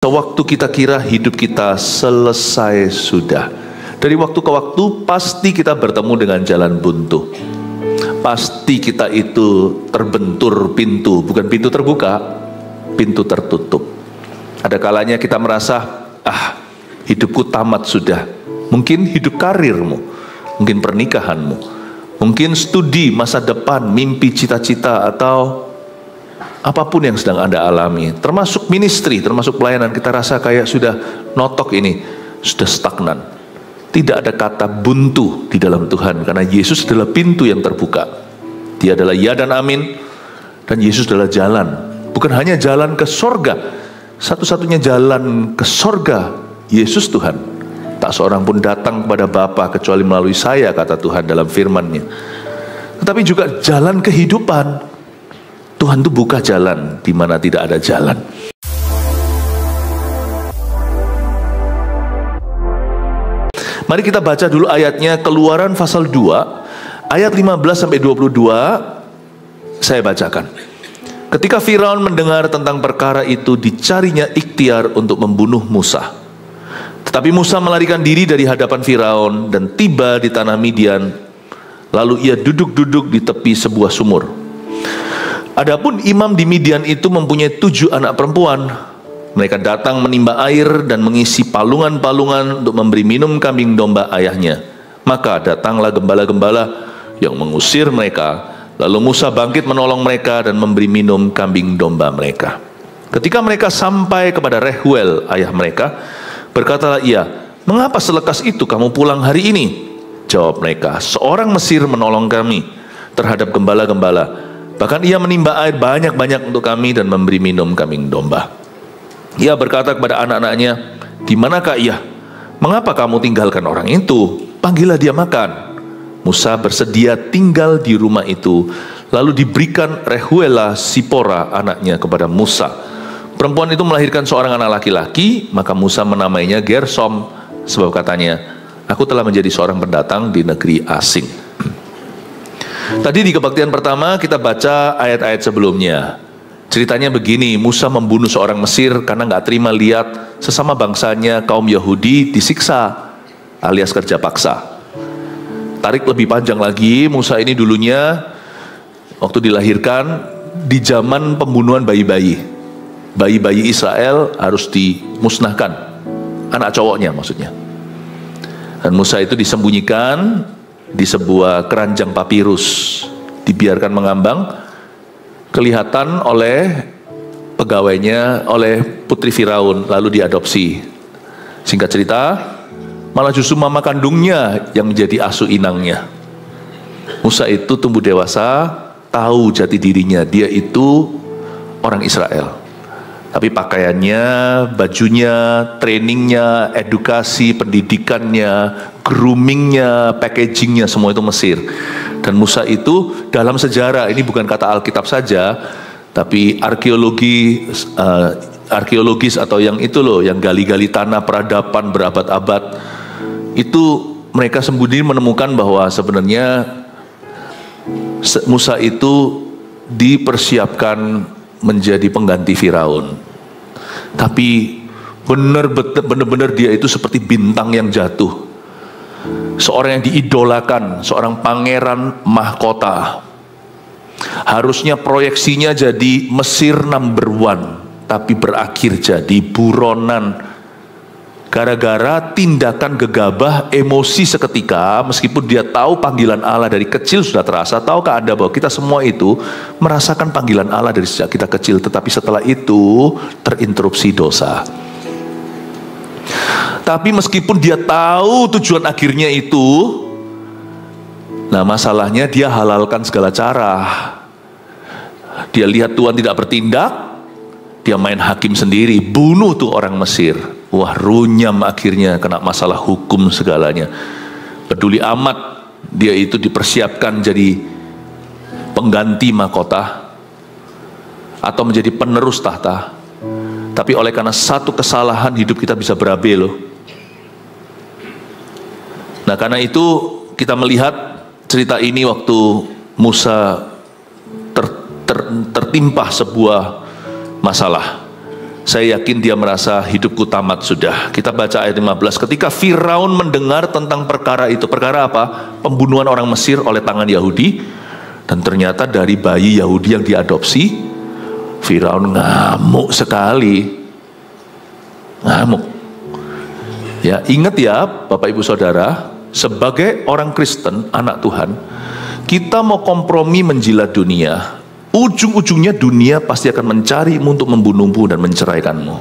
Sewaktu kita kira hidup kita selesai sudah. Dari waktu ke waktu pasti kita bertemu dengan jalan buntu. Pasti kita itu terbentur pintu, bukan pintu terbuka, pintu tertutup. Ada kalanya kita merasa, hidupku tamat sudah. Mungkin hidup karirmu, mungkin pernikahanmu, mungkin studi, masa depan, mimpi, cita-cita, atau apapun yang sedang Anda alami, termasuk ministry, termasuk pelayanan, kita rasa kayak sudah notok ini, sudah stagnan. Tidak ada kata buntu di dalam Tuhan, karena Yesus adalah pintu yang terbuka. Dia adalah ya dan amin, dan Yesus adalah jalan. Bukan hanya jalan ke sorga, satu-satunya jalan ke sorga, Yesus Tuhan. Tak seorang pun datang kepada Bapa kecuali melalui saya, kata Tuhan dalam firman-Nya. Tetapi juga jalan kehidupan. Tuhan itu buka jalan di mana tidak ada jalan. Mari kita baca dulu ayatnya, Keluaran pasal 2 ayat 15 sampai 22. Saya bacakan. Ketika Firaun mendengar tentang perkara itu, dicarinya ikhtiar untuk membunuh Musa. Tetapi Musa melarikan diri dari hadapan Firaun dan tiba di tanah Midian. Lalu ia duduk-duduk di tepi sebuah sumur. Adapun imam di Midian itu mempunyai 7 anak perempuan. Mereka datang menimba air dan mengisi palungan-palungan untuk memberi minum kambing domba ayahnya. Maka datanglah gembala-gembala yang mengusir mereka. Lalu Musa bangkit menolong mereka dan memberi minum kambing domba mereka. Ketika mereka sampai kepada Rehuel ayah mereka, berkatalah ia, "Mengapa selekas itu kamu pulang hari ini?" Jawab mereka, "Seorang Mesir menolong kami terhadap gembala-gembala. Bahkan ia menimba air banyak-banyak untuk kami dan memberi minum kambing domba." Ia berkata kepada anak-anaknya, "Di manakah ia? Mengapa kamu tinggalkan orang itu? Panggillah dia makan." Musa bersedia tinggal di rumah itu. Lalu diberikan Rehuela Sipora anaknya kepada Musa. Perempuan itu melahirkan seorang anak laki-laki, maka Musa menamainya Gersom, sebab katanya, "Aku telah menjadi seorang pendatang di negeri asing." Tadi di kebaktian pertama kita baca ayat-ayat sebelumnya. Ceritanya begini, Musa membunuh seorang Mesir karena nggak terima lihat sesama bangsanya kaum Yahudi disiksa alias kerja paksa. Tarik lebih panjang lagi, Musa ini dulunya waktu dilahirkan di zaman pembunuhan bayi-bayi. Bayi-bayi Israel harus dimusnahkan, anak cowoknya maksudnya. Dan Musa itu disembunyikan di sebuah keranjang papirus, dibiarkan mengambang, kelihatan oleh pegawainya, oleh putri Firaun, lalu diadopsi. Singkat cerita, malah justru mama kandungnya yang menjadi asuh inangnya. Musa itu tumbuh dewasa, tahu jati dirinya, dia itu orang Israel. Tapi pakaiannya, bajunya, trainingnya, edukasi, pendidikannya, groomingnya, packagingnya, semua itu Mesir. Dan Musa itu dalam sejarah, ini bukan kata Alkitab saja, tapi arkeologis atau yang itu loh, yang gali-gali tanah peradaban berabad-abad, itu mereka sembunyi menemukan bahwa sebenarnya Musa itu dipersiapkan menjadi pengganti Firaun. Tapi benar-benar dia itu seperti bintang yang jatuh. Seorang yang diidolakan, seorang pangeran mahkota. Harusnya proyeksinya jadi Mesir number 1, tapi berakhir jadi buronan. Gara-gara tindakan gegabah, emosi seketika, meskipun dia tahu panggilan Allah dari kecil sudah terasa. Tahukah Anda bahwa kita semua itu merasakan panggilan Allah dari sejak kita kecil, tetapi setelah itu terinterupsi dosa. Tapi meskipun dia tahu tujuan akhirnya itu, nah masalahnya dia halalkan segala cara. Dia lihat Tuhan tidak bertindak, dia main hakim sendiri, bunuh tuh orang Mesir. Wah, runyam akhirnya, kena masalah hukum segalanya. Peduli amat, dia itu dipersiapkan jadi pengganti mahkota atau menjadi penerus tahta. Tapi oleh karena satu kesalahan, hidup kita bisa berabe loh. Nah, karena itu kita melihat cerita ini waktu Musa tertimpa sebuah masalah. Saya yakin dia merasa hidupku tamat sudah. Kita baca ayat 15. Ketika Firaun mendengar tentang perkara itu. Perkara apa? Pembunuhan orang Mesir oleh tangan Yahudi. Dan ternyata dari bayi Yahudi yang diadopsi. Firaun ngamuk sekali. Ngamuk. Ya, ingat ya Bapak Ibu Saudara, sebagai orang Kristen, anak Tuhan, kita mau kompromi menjilat dunia, ujung-ujungnya dunia pasti akan mencarimu untuk membunuhmu dan menceraikanmu.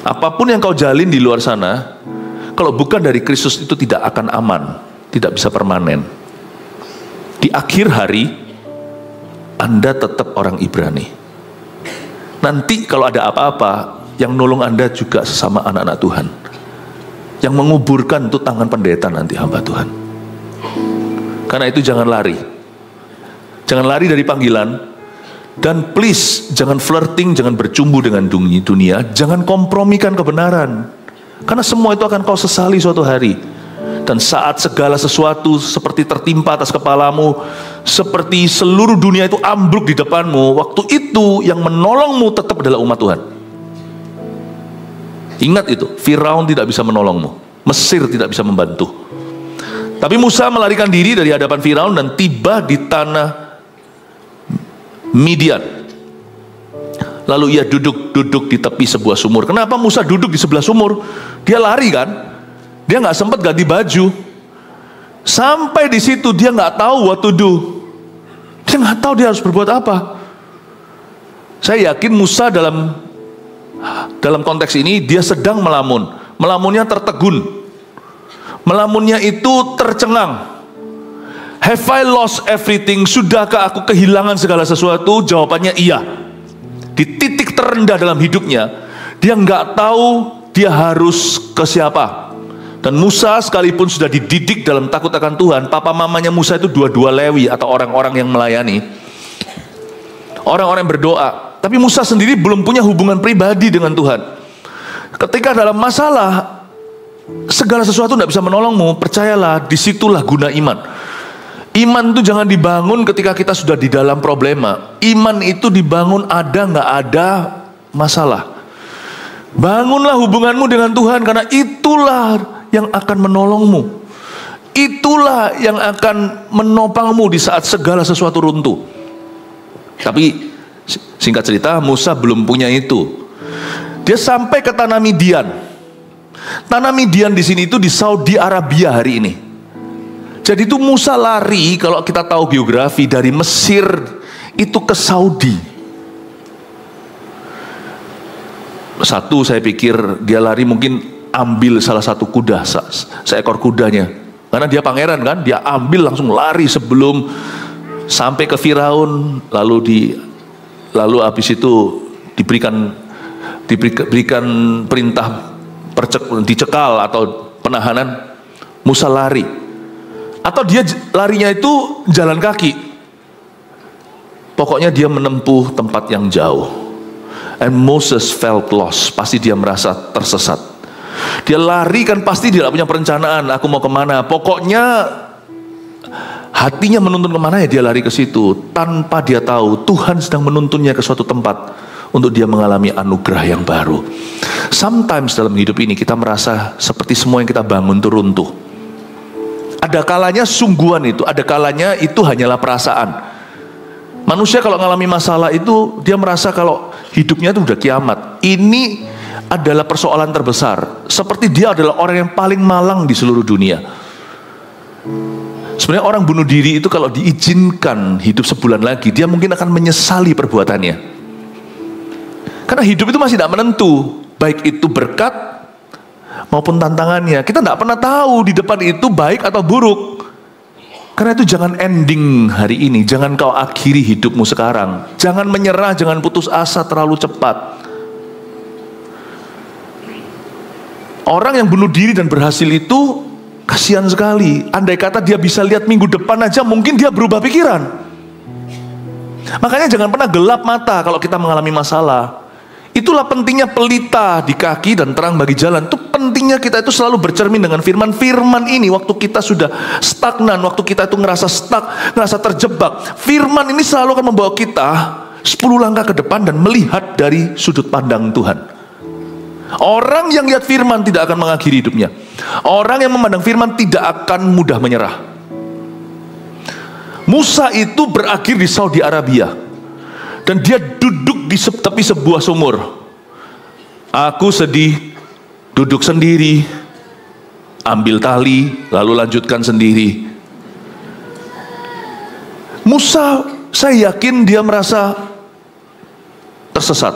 Apapun yang kau jalin di luar sana, kalau bukan dari Kristus itu tidak akan aman, tidak bisa permanen. Di akhir hari, Anda tetap orang Ibrani. Nanti kalau ada apa-apa, yang nolong Anda juga sesama anak-anak Tuhan. Yang menguburkan itu tangan pendeta nanti, hamba Tuhan. Karena itu jangan lari. Jangan lari dari panggilan. Dan please, jangan flirting, jangan bercumbu dengan dunia. Jangan kompromikan kebenaran. Karena semua itu akan kau sesali suatu hari. Dan saat segala sesuatu seperti tertimpa atas kepalamu, seperti seluruh dunia itu ambruk di depanmu, waktu itu yang menolongmu tetap adalah umat Tuhan. Ingat itu, Firaun tidak bisa menolongmu, Mesir tidak bisa membantu. Tapi Musa melarikan diri dari hadapan Firaun dan tiba di tanah Midian. Lalu ia duduk di tepi sebuah sumur. Kenapa Musa duduk di sebelah sumur? Dia lari kan? Dia nggak sempat ganti baju. Sampai di situ dia nggak tahu what to do. Dia nggak tahu dia harus berbuat apa. Saya yakin Musa dalam konteks ini dia sedang melamun. Melamunnya tertegun. Melamunnya itu tercengang. Have I lost everything? Sudahkah aku kehilangan segala sesuatu? Jawabannya iya. Di titik terendah dalam hidupnya, dia nggak tahu dia harus ke siapa. Dan Musa sekalipun sudah dididik dalam takut akan Tuhan, papa mamanya Musa itu dua-dua Lewi atau orang-orang yang melayani. Orang-orang yang berdoa. Tapi Musa sendiri belum punya hubungan pribadi dengan Tuhan. Ketika dalam masalah, segala sesuatu tidak bisa menolongmu, percayalah, disitulah guna iman. Iman itu jangan dibangun ketika kita sudah di dalam problema. Iman itu dibangun ada nggak ada masalah. Bangunlah hubunganmu dengan Tuhan, karena itulah yang akan menolongmu. Itulah yang akan menopangmu di saat segala sesuatu runtuh. Tapi singkat cerita, Musa belum punya itu. Dia sampai ke tanah Midian. Tanah Midian di sini itu di Saudi Arabia hari ini. Jadi itu Musa lari, kalau kita tahu geografi, dari Mesir itu ke Saudi. Satu, saya pikir dia lari mungkin ambil salah satu kuda, seekor kudanya. Karena dia pangeran kan, dia ambil langsung lari sebelum sampai ke Firaun, lalu habis itu diberikan perintah dicekal atau penahanan. Musa lari. Atau dia larinya itu jalan kaki. Pokoknya dia menempuh tempat yang jauh. And Moses felt lost. Pasti dia merasa tersesat. Dia lari kan pasti dia tidak punya perencanaan. Aku mau kemana? Pokoknya hatinya menuntun kemana ya dia lari ke situ. Tanpa dia tahu Tuhan sedang menuntunnya ke suatu tempat untuk dia mengalami anugerah yang baru. Sometimes dalam hidup ini kita merasa seperti semua yang kita bangun itu runtuh. Ada kalanya sungguhan itu, ada kalanya itu hanyalah perasaan. Manusia kalau mengalami masalah itu, dia merasa kalau hidupnya itu udah kiamat. Ini adalah persoalan terbesar. Seperti dia adalah orang yang paling malang di seluruh dunia. Sebenarnya orang bunuh diri itu kalau diizinkan hidup sebulan lagi, dia mungkin akan menyesali perbuatannya. Karena hidup itu masih tidak menentu, baik itu berkat maupun tantangannya. Kita tidak pernah tahu di depan itu baik atau buruk. Karena itu jangan ending hari ini, jangan kau akhiri hidupmu sekarang. Jangan menyerah, jangan putus asa terlalu cepat. Orang yang bunuh diri dan berhasil itu kasihan sekali. Andai kata dia bisa lihat minggu depan aja, mungkin dia berubah pikiran. Makanya jangan pernah gelap mata kalau kita mengalami masalah. Itulah pentingnya pelita di kaki dan terang bagi jalan. Itu pentingnya kita itu selalu bercermin dengan firman. Firman ini waktu kita sudah stagnan, waktu kita itu ngerasa stuck, ngerasa terjebak, firman ini selalu akan membawa kita 10 langkah ke depan dan melihat dari sudut pandang Tuhan. Orang yang lihat firman tidak akan mengakhiri hidupnya. Orang yang memandang firman tidak akan mudah menyerah. Musa itu berakhir di Saudi Arabia, dan dia duduk di tepi sebuah sumur. Aku sedih, duduk sendiri, ambil tali, lalu lanjutkan sendiri. Musa, saya yakin dia merasa tersesat.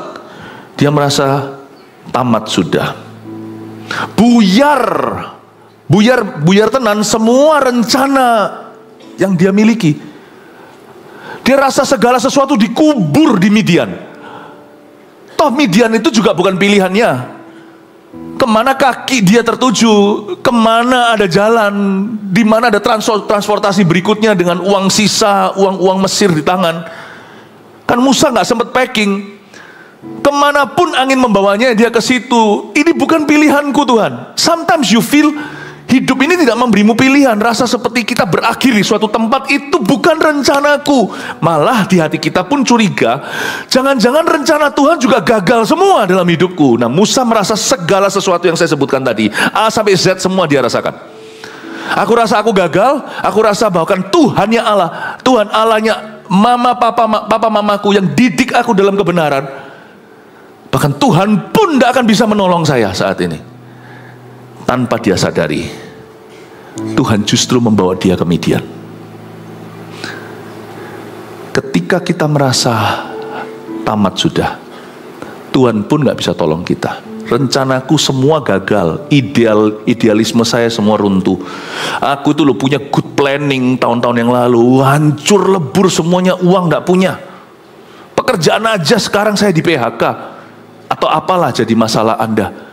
Dia merasa tamat sudah. Buyar tenan semua rencana yang dia miliki. Dia rasa segala sesuatu dikubur di Midian. Toh Midian itu juga bukan pilihannya. Kemana kaki dia tertuju, kemana ada jalan, di mana ada transportasi berikutnya dengan uang sisa, uang Mesir di tangan. Kan Musa nggak sempat packing. Kemanapun angin membawanya, dia ke situ. Ini bukan pilihanku, Tuhan. Sometimes you feel hidup ini tidak memberimu pilihan. Rasa seperti kita berakhir di suatu tempat, itu bukan rencanaku. Malah di hati kita pun curiga, jangan-jangan rencana Tuhan juga gagal semua dalam hidupku. Nah, Musa merasa segala sesuatu yang saya sebutkan tadi, A sampai Z semua dia rasakan. Aku rasa aku gagal. Aku rasa bahkan Tuhannya Allah, Tuhan Allahnya papa mamaku yang didik aku dalam kebenaran, bahkan Tuhan pun tidak akan bisa menolong saya saat ini. Tanpa dia sadari, Tuhan justru membawa dia ke Midian. Ketika kita merasa tamat sudah, Tuhan pun nggak bisa tolong kita. Rencanaku semua gagal, idealisme saya semua runtuh. Aku tuh punya good planning tahun-tahun yang lalu, hancur lebur semuanya, uang nggak punya. Pekerjaan aja sekarang saya di PHK. Atau apalah jadi masalah Anda.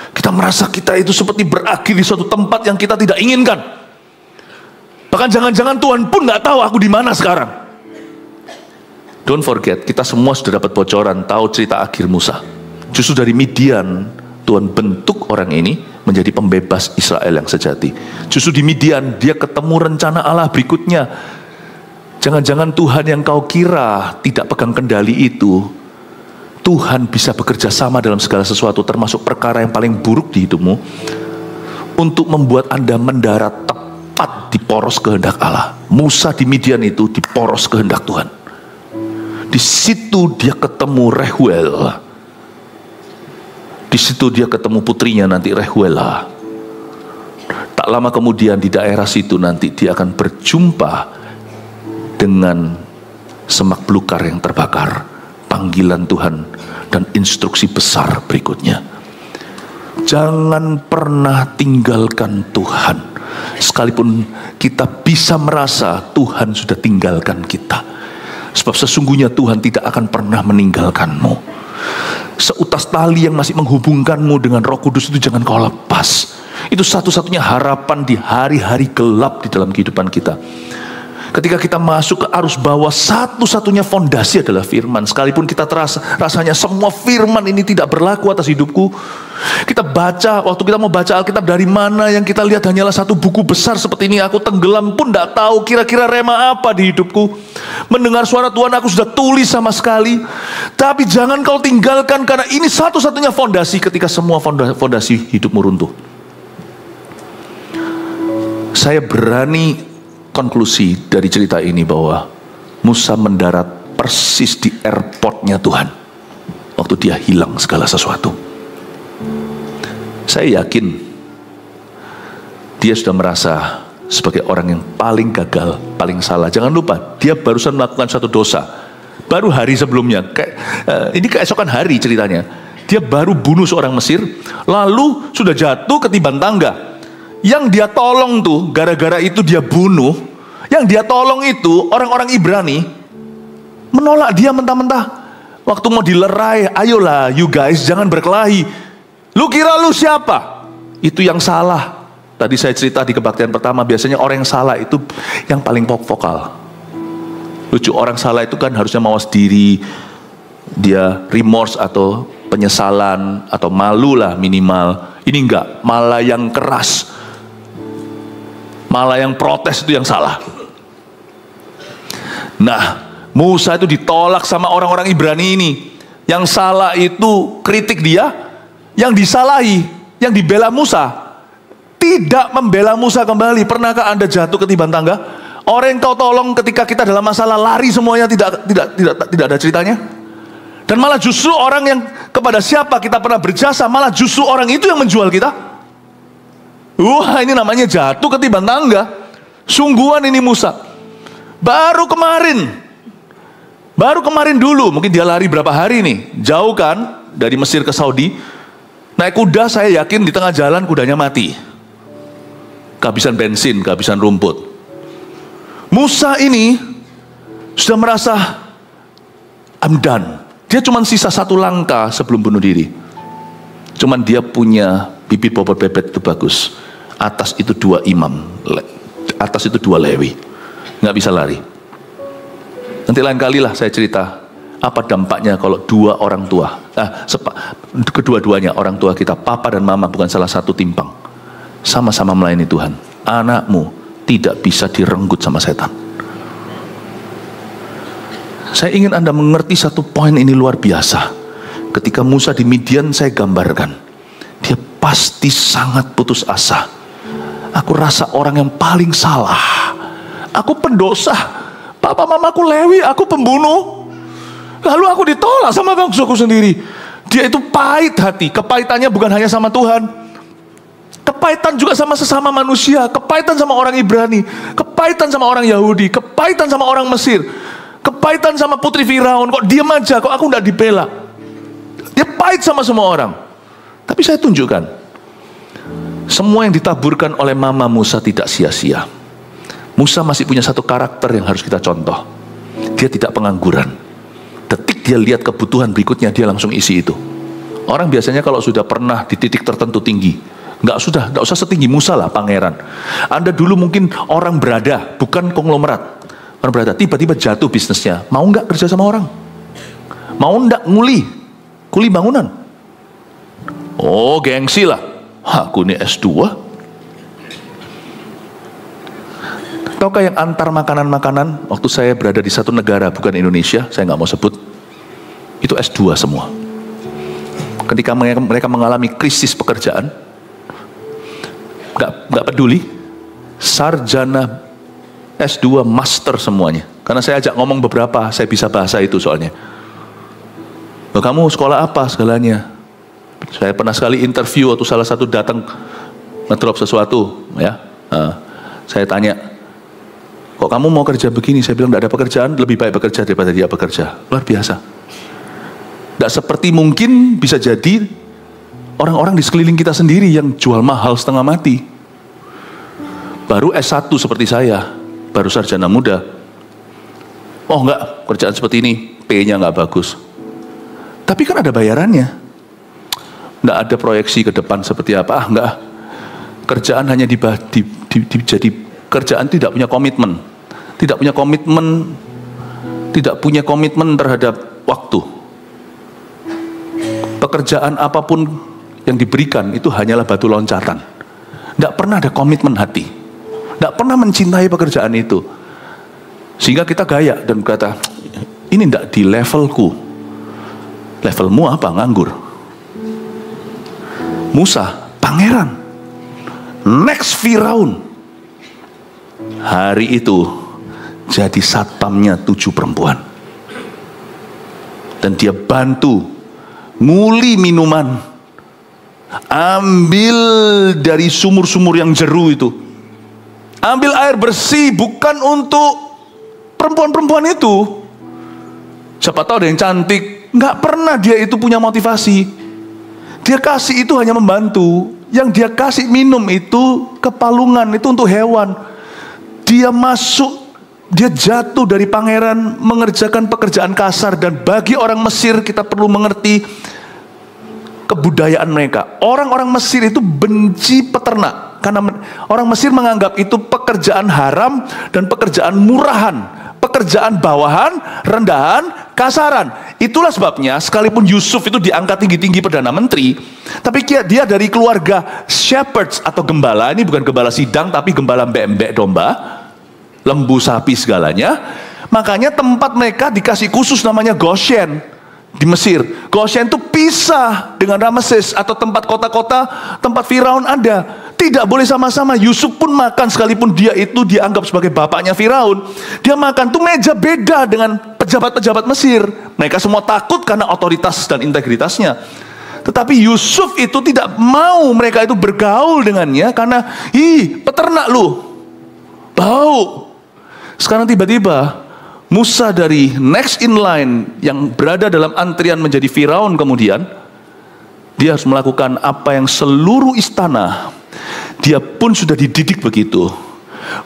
Kita merasa kita itu seperti berakhir di suatu tempat yang kita tidak inginkan. Bahkan jangan-jangan Tuhan pun nggak tahu aku di mana sekarang. Don't forget, kita semua sudah dapat bocoran, tahu cerita akhir Musa. Justru dari Midian, Tuhan bentuk orang ini menjadi pembebas Israel yang sejati. Justru di Midian, dia ketemu rencana Allah berikutnya. Jangan-jangan Tuhan yang kau kira tidak pegang kendali itu, Tuhan bisa bekerja sama dalam segala sesuatu, termasuk perkara yang paling buruk di hidupmu, untuk membuat Anda mendarat tepat di poros kehendak Allah. Musa di Midian itu di poros kehendak Tuhan. Di situ dia ketemu Rehuel. Di situ dia ketemu putrinya nanti Rehuela. Tak lama kemudian di daerah situ nanti dia akan berjumpa dengan semak belukar yang terbakar. Panggilan Tuhan dan instruksi besar berikutnya. Jangan pernah tinggalkan Tuhan. Sekalipun kita bisa merasa Tuhan sudah tinggalkan kita. Sebab sesungguhnya Tuhan tidak akan pernah meninggalkanmu. Seutas tali yang masih menghubungkanmu dengan Roh Kudus itu jangan kau lepas. Itu satu-satunya harapan di hari-hari gelap di dalam kehidupan kita. Ketika kita masuk ke arus bawah, satu-satunya fondasi adalah firman. Sekalipun kita rasanya semua firman ini tidak berlaku atas hidupku. Kita baca, waktu kita mau baca Alkitab dari mana, yang kita lihat hanyalah satu buku besar seperti ini. Aku tenggelam pun tidak tahu kira-kira rema apa di hidupku. Mendengar suara Tuhan aku sudah tulis sama sekali. Tapi jangan kau tinggalkan, karena ini satu-satunya fondasi ketika semua fondasi hidupmu runtuh. Saya berani konklusi dari cerita ini bahwa Musa mendarat persis di airportnya Tuhan waktu dia hilang segala sesuatu. Saya yakin dia sudah merasa sebagai orang yang paling gagal, paling salah. Jangan lupa, dia barusan melakukan suatu dosa. Baru hari sebelumnya, ini keesokan hari ceritanya, dia baru bunuh seorang Mesir, lalu sudah jatuh ketiban tangga. Yang dia tolong tuh, gara-gara itu dia bunuh, yang dia tolong itu orang-orang Ibrani menolak dia mentah-mentah. Waktu mau dilerai, ayolah you guys jangan berkelahi. Lu kira lu siapa? Itu yang salah. Tadi saya cerita di kebaktian pertama, biasanya orang yang salah itu yang paling vokal. Lucu, orang salah itu kan harusnya mawas diri, dia remorse atau penyesalan atau malu lah minimal. Ini enggak, malah yang keras, malah yang protes itu yang salah. Nah, Musa itu ditolak sama orang-orang Ibrani ini. Yang salah itu kritik dia, yang disalahi, yang dibela Musa, tidak membela Musa kembali. Pernahkah Anda jatuh ketiban tangga? Orang yang kau tolong ketika kita dalam masalah lari semuanya tidak ada ceritanya. Dan malah justru orang yang kepada siapa kita pernah berjasa, malah justru orang itu yang menjual kita. Wah, ini namanya jatuh ketiban tangga. Sungguhan ini Musa. Baru kemarin dulu, mungkin dia lari berapa hari nih, jauh kan, dari Mesir ke Saudi. Naik kuda, saya yakin di tengah jalan kudanya mati. Kehabisan bensin, kehabisan rumput. Musa ini sudah merasa I'm done. Dia cuma sisa satu langkah sebelum bunuh diri. Cuman dia punya bibit bobot bebek itu bagus. Atas itu 2 imam, atas itu 2 Lewi. Nggak bisa lari. Nanti lain kali lah saya cerita apa dampaknya kalau 2 orang tua, kedua-duanya orang tua kita, papa dan mama bukan salah satu timpang, sama-sama melayani Tuhan. Anakmu tidak bisa direnggut sama setan. Saya ingin Anda mengerti satu poin ini luar biasa. Ketika Musa di Midian saya gambarkan, dia pasti sangat putus asa. Aku rasa orang yang paling salah. Aku pendosa. Papa mamaku Lewi, aku pembunuh. Lalu aku ditolak sama bangsaku sendiri. Dia itu pahit hati. Kepahitannya bukan hanya sama Tuhan, kepahitan juga sama sesama manusia. Kepahitan sama orang Ibrani, kepahitan sama orang Yahudi, kepahitan sama orang Mesir, kepahitan sama putri Firaun. Kok diam aja, kok aku tidak dibela. Dia pahit sama semua orang. Tapi saya tunjukkan, semua yang ditaburkan oleh mama Musa tidak sia-sia. Musa masih punya satu karakter yang harus kita contoh. Dia tidak pengangguran. Detik dia lihat kebutuhan berikutnya, dia langsung isi itu. Orang biasanya kalau sudah pernah di titik tertentu tinggi, nggak usah setinggi Musa lah, pangeran. Anda dulu mungkin orang berada, bukan konglomerat. Orang berada, tiba-tiba jatuh bisnisnya. Mau nggak kerja sama orang? Mau nggak kuli bangunan? Oh, gengsi lah. Aku ini S2. Tahukah yang antar makanan-makanan, waktu saya berada di satu negara, bukan Indonesia, saya nggak mau sebut, itu S2 semua. Ketika mereka mengalami krisis pekerjaan, nggak peduli, sarjana S2 master semuanya. Karena saya ajak ngomong beberapa, saya bisa bahasa itu soalnya. Loh, kamu sekolah apa segalanya? Saya pernah sekali interview waktu salah satu datang ngedrop sesuatu, ya. Saya tanya, kok kamu mau kerja begini? Saya bilang tidak ada pekerjaan, lebih baik bekerja daripada dia bekerja. Luar biasa. Tidak seperti mungkin bisa jadi orang-orang di sekeliling kita sendiri yang jual mahal setengah mati. Baru S1 seperti saya, baru sarjana muda. Oh enggak, kerjaan seperti ini, P-nya enggak bagus. Tapi kan ada bayarannya. Enggak ada proyeksi ke depan seperti apa, enggak. Kerjaan hanya jadi kerjaan tidak punya komitmen. Tidak punya komitmen terhadap waktu. Pekerjaan apapun yang diberikan itu hanyalah batu loncatan. Tidak pernah ada komitmen hati. Tidak pernah mencintai pekerjaan itu. Sehingga kita gaya dan berkata, ini tidak di levelku. Levelmu apa? Nganggur. Musa, pangeran. Next Firaun. Hari itu jadi satpamnya 7 perempuan. Dan dia bantu nguli minuman, ambil dari sumur-sumur yang jeru itu, ambil air bersih, bukan untuk perempuan-perempuan itu. Siapa tahu ada yang cantik. Nggak pernah dia itu punya motivasi. Dia kasih itu hanya membantu. Yang dia kasih minum itu kepalungan, itu untuk hewan. Dia masuk, dia jatuh dari pangeran, mengerjakan pekerjaan kasar. Dan bagi orang Mesir, kita perlu mengerti kebudayaan mereka. Orang-orang Mesir itu benci peternak, karena orang Mesir menganggap itu pekerjaan haram dan pekerjaan murahan, pekerjaan bawahan, rendahan, kasaran. Itulah sebabnya sekalipun Yusuf itu diangkat tinggi-tinggi Perdana Menteri, tapi dia dari keluarga shepherds atau gembala. Ini bukan gembala sidang, tapi gembala mbek-mbek domba, lembu, sapi, segalanya. Makanya tempat mereka dikasih khusus namanya Goshen di Mesir. Goshen itu pisah dengan Rameses atau tempat kota-kota tempat Firaun ada. Tidak boleh sama-sama. Yusuf pun makan sekalipun dia itu dianggap sebagai bapaknya Firaun. Dia makan tuh meja beda dengan pejabat-pejabat Mesir. Mereka semua takut karena otoritas dan integritasnya. Tetapi Yusuf itu tidak mau mereka itu bergaul dengannya karena peternak lu, bau. Sekarang tiba-tiba Musa dari next in line yang berada dalam antrian menjadi Firaun, kemudian dia harus melakukan apa yang seluruh istana dia pun sudah dididik begitu,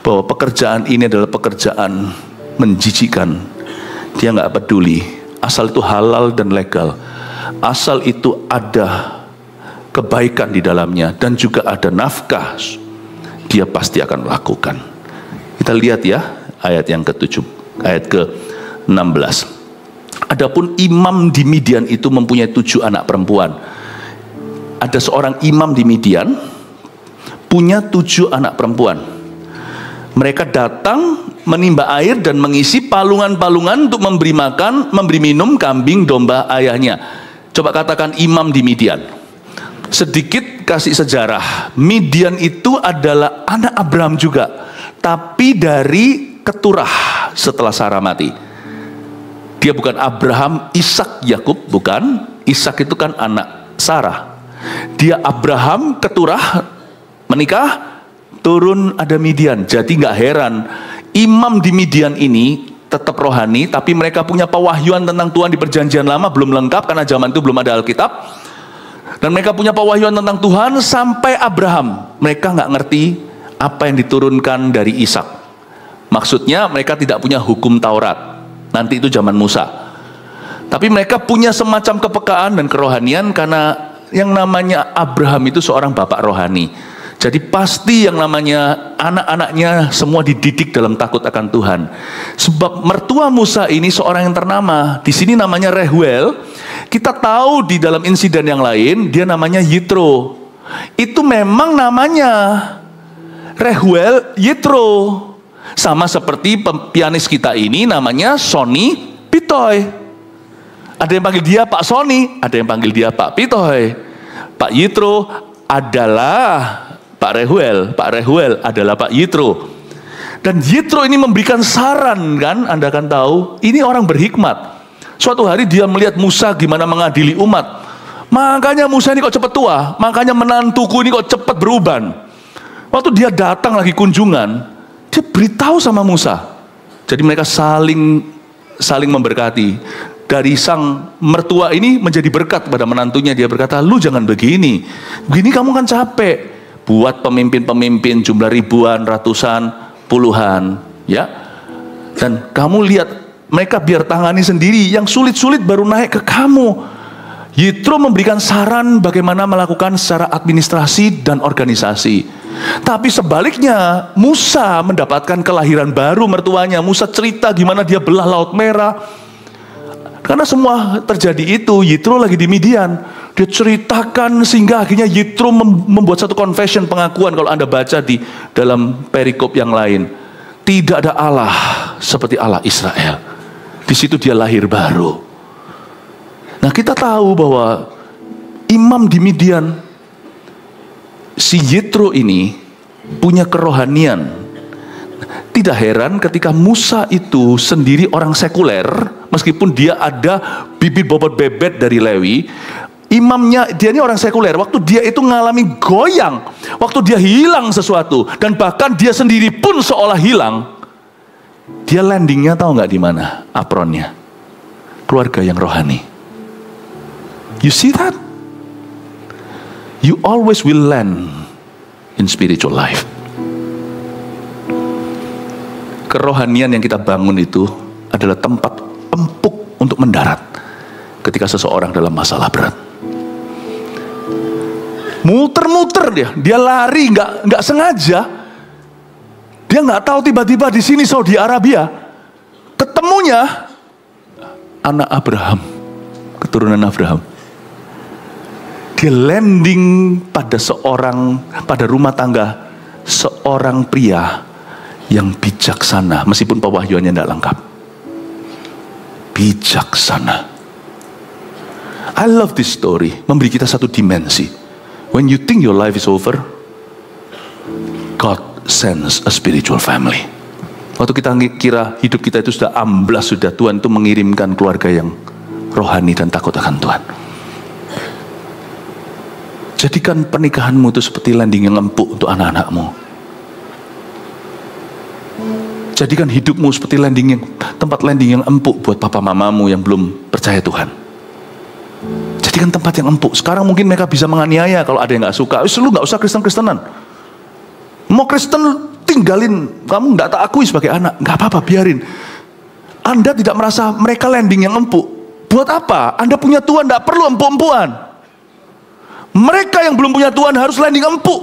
bahwa pekerjaan ini adalah pekerjaan menjijikan. Dia nggak peduli asal itu halal dan legal, asal itu ada kebaikan di dalamnya dan juga ada nafkah, dia pasti akan lakukan. Kita lihat ya ayat yang ke-7, ayat ke-16. Adapun imam di Midian itu mempunyai 7 anak perempuan. Ada seorang imam di Midian punya 7 anak perempuan. Mereka datang menimba air dan mengisi palungan-palungan untuk memberi makan, memberi minum kambing domba ayahnya. Coba katakan imam di Midian. Sedikit kasih sejarah. Midian itu adalah anak Abraham juga, tapi dari keturah setelah Sarah mati. Dia bukan Abraham, Ishak, Yakub, bukan. Ishak itu kan anak Sarah. Dia Abraham keturah, menikah, turun ada Midian. Jadi nggak heran imam di Midian ini tetap rohani, tapi mereka punya pewahyuan tentang Tuhan di perjanjian lama belum lengkap karena zaman itu belum ada Alkitab. Dan mereka punya pewahyuan tentang Tuhan sampai Abraham. Mereka nggak ngerti apa yang diturunkan dari Ishak. Maksudnya mereka tidak punya hukum Taurat. Nanti itu zaman Musa. Tapi mereka punya semacam kepekaan dan kerohanian karena yang namanya Abraham itu seorang bapak rohani. Jadi pasti yang namanya anak-anaknya semua dididik dalam takut akan Tuhan. Sebab mertua Musa ini seorang yang ternama. Di sini namanya Rehuel. Kita tahu di dalam insiden yang lain dia namanya Yitro. Itu memang namanya Rehuel Yitro. Sama seperti pianis kita ini namanya Sony Pitoy. Ada yang panggil dia Pak Sony, ada yang panggil dia Pak Pitoy. Pak Yitro adalah Pak Rehuel adalah Pak Yitro. Dan Yitro ini memberikan saran kan, Anda kan tahu, ini orang berhikmat. Suatu hari dia melihat Musa gimana mengadili umat. Makanya Musa ini kok cepat tua, makanya menantuku ini kok cepat beruban. Waktu dia datang lagi kunjungan, dia beritahu sama Musa. Jadi mereka saling memberkati. Dari sang mertua ini menjadi berkat pada menantunya. Dia berkata, lu jangan begini kamu kan capek. Buat pemimpin-pemimpin jumlah ribuan, ratusan, puluhan, ya. Dan kamu lihat mereka biar tangani sendiri, yang sulit-sulit baru naik ke kamu. Yitro memberikan saran bagaimana melakukan secara administrasi dan organisasi. Tapi sebaliknya, Musa mendapatkan kelahiran baru mertuanya. Musa cerita gimana dia belah Laut Merah. Karena semua terjadi itu, Yitro lagi di Midian. Dia ceritakan sehingga akhirnya Yitro membuat satu confession, pengakuan. Kalau Anda baca di dalam perikop yang lain, tidak ada Allah seperti Allah Israel. Di situ dia lahir baru. Nah, kita tahu bahwa imam di Midian, si Yitro ini punya kerohanian. Tidak heran ketika Musa itu sendiri orang sekuler, meskipun dia ada bibit bobot bebet dari Lewi, imamnya dia ini orang sekuler. Waktu dia itu ngalami goyang, waktu dia hilang sesuatu, dan bahkan dia sendiri pun seolah hilang, dia landingnya tahu nggak di mana? Apronnya, keluarga yang rohani. You see that? You always will land in spiritual life. Kerohanian yang kita bangun itu adalah tempat empuk untuk mendarat ketika seseorang dalam masalah berat. Muter-muter dia lari nggak sengaja. Dia nggak tahu tiba-tiba di sini Saudi Arabia ketemunya anak Abraham, keturunan Abraham. Dia landing pada rumah tangga seorang pria yang bijaksana, meskipun pewahyuannya tidak lengkap. bijaksana. I love this story, memberi kita satu dimensi. When you think your life is over, God sends a spiritual family. Waktu kita kira hidup kita itu sudah amblas, sudah, Tuhan itu mengirimkan keluarga yang rohani dan takut akan Tuhan. Jadikan pernikahanmu itu seperti landing yang empuk untuk anak-anakmu. Jadikan hidupmu seperti tempat landing yang empuk buat papa mamamu yang belum percaya Tuhan. Jadikan tempat yang empuk. Sekarang mungkin mereka bisa menganiaya kalau ada yang gak suka. Lu gak usah Kristen-Kristenan. Mau Kristen tinggalin, kamu gak tak akui sebagai anak. Gak apa-apa, biarin. Anda tidak merasa mereka landing yang empuk. Buat apa? Anda punya Tuhan, gak perlu empuk-empukan. Mereka yang belum punya Tuhan harus landing empuk.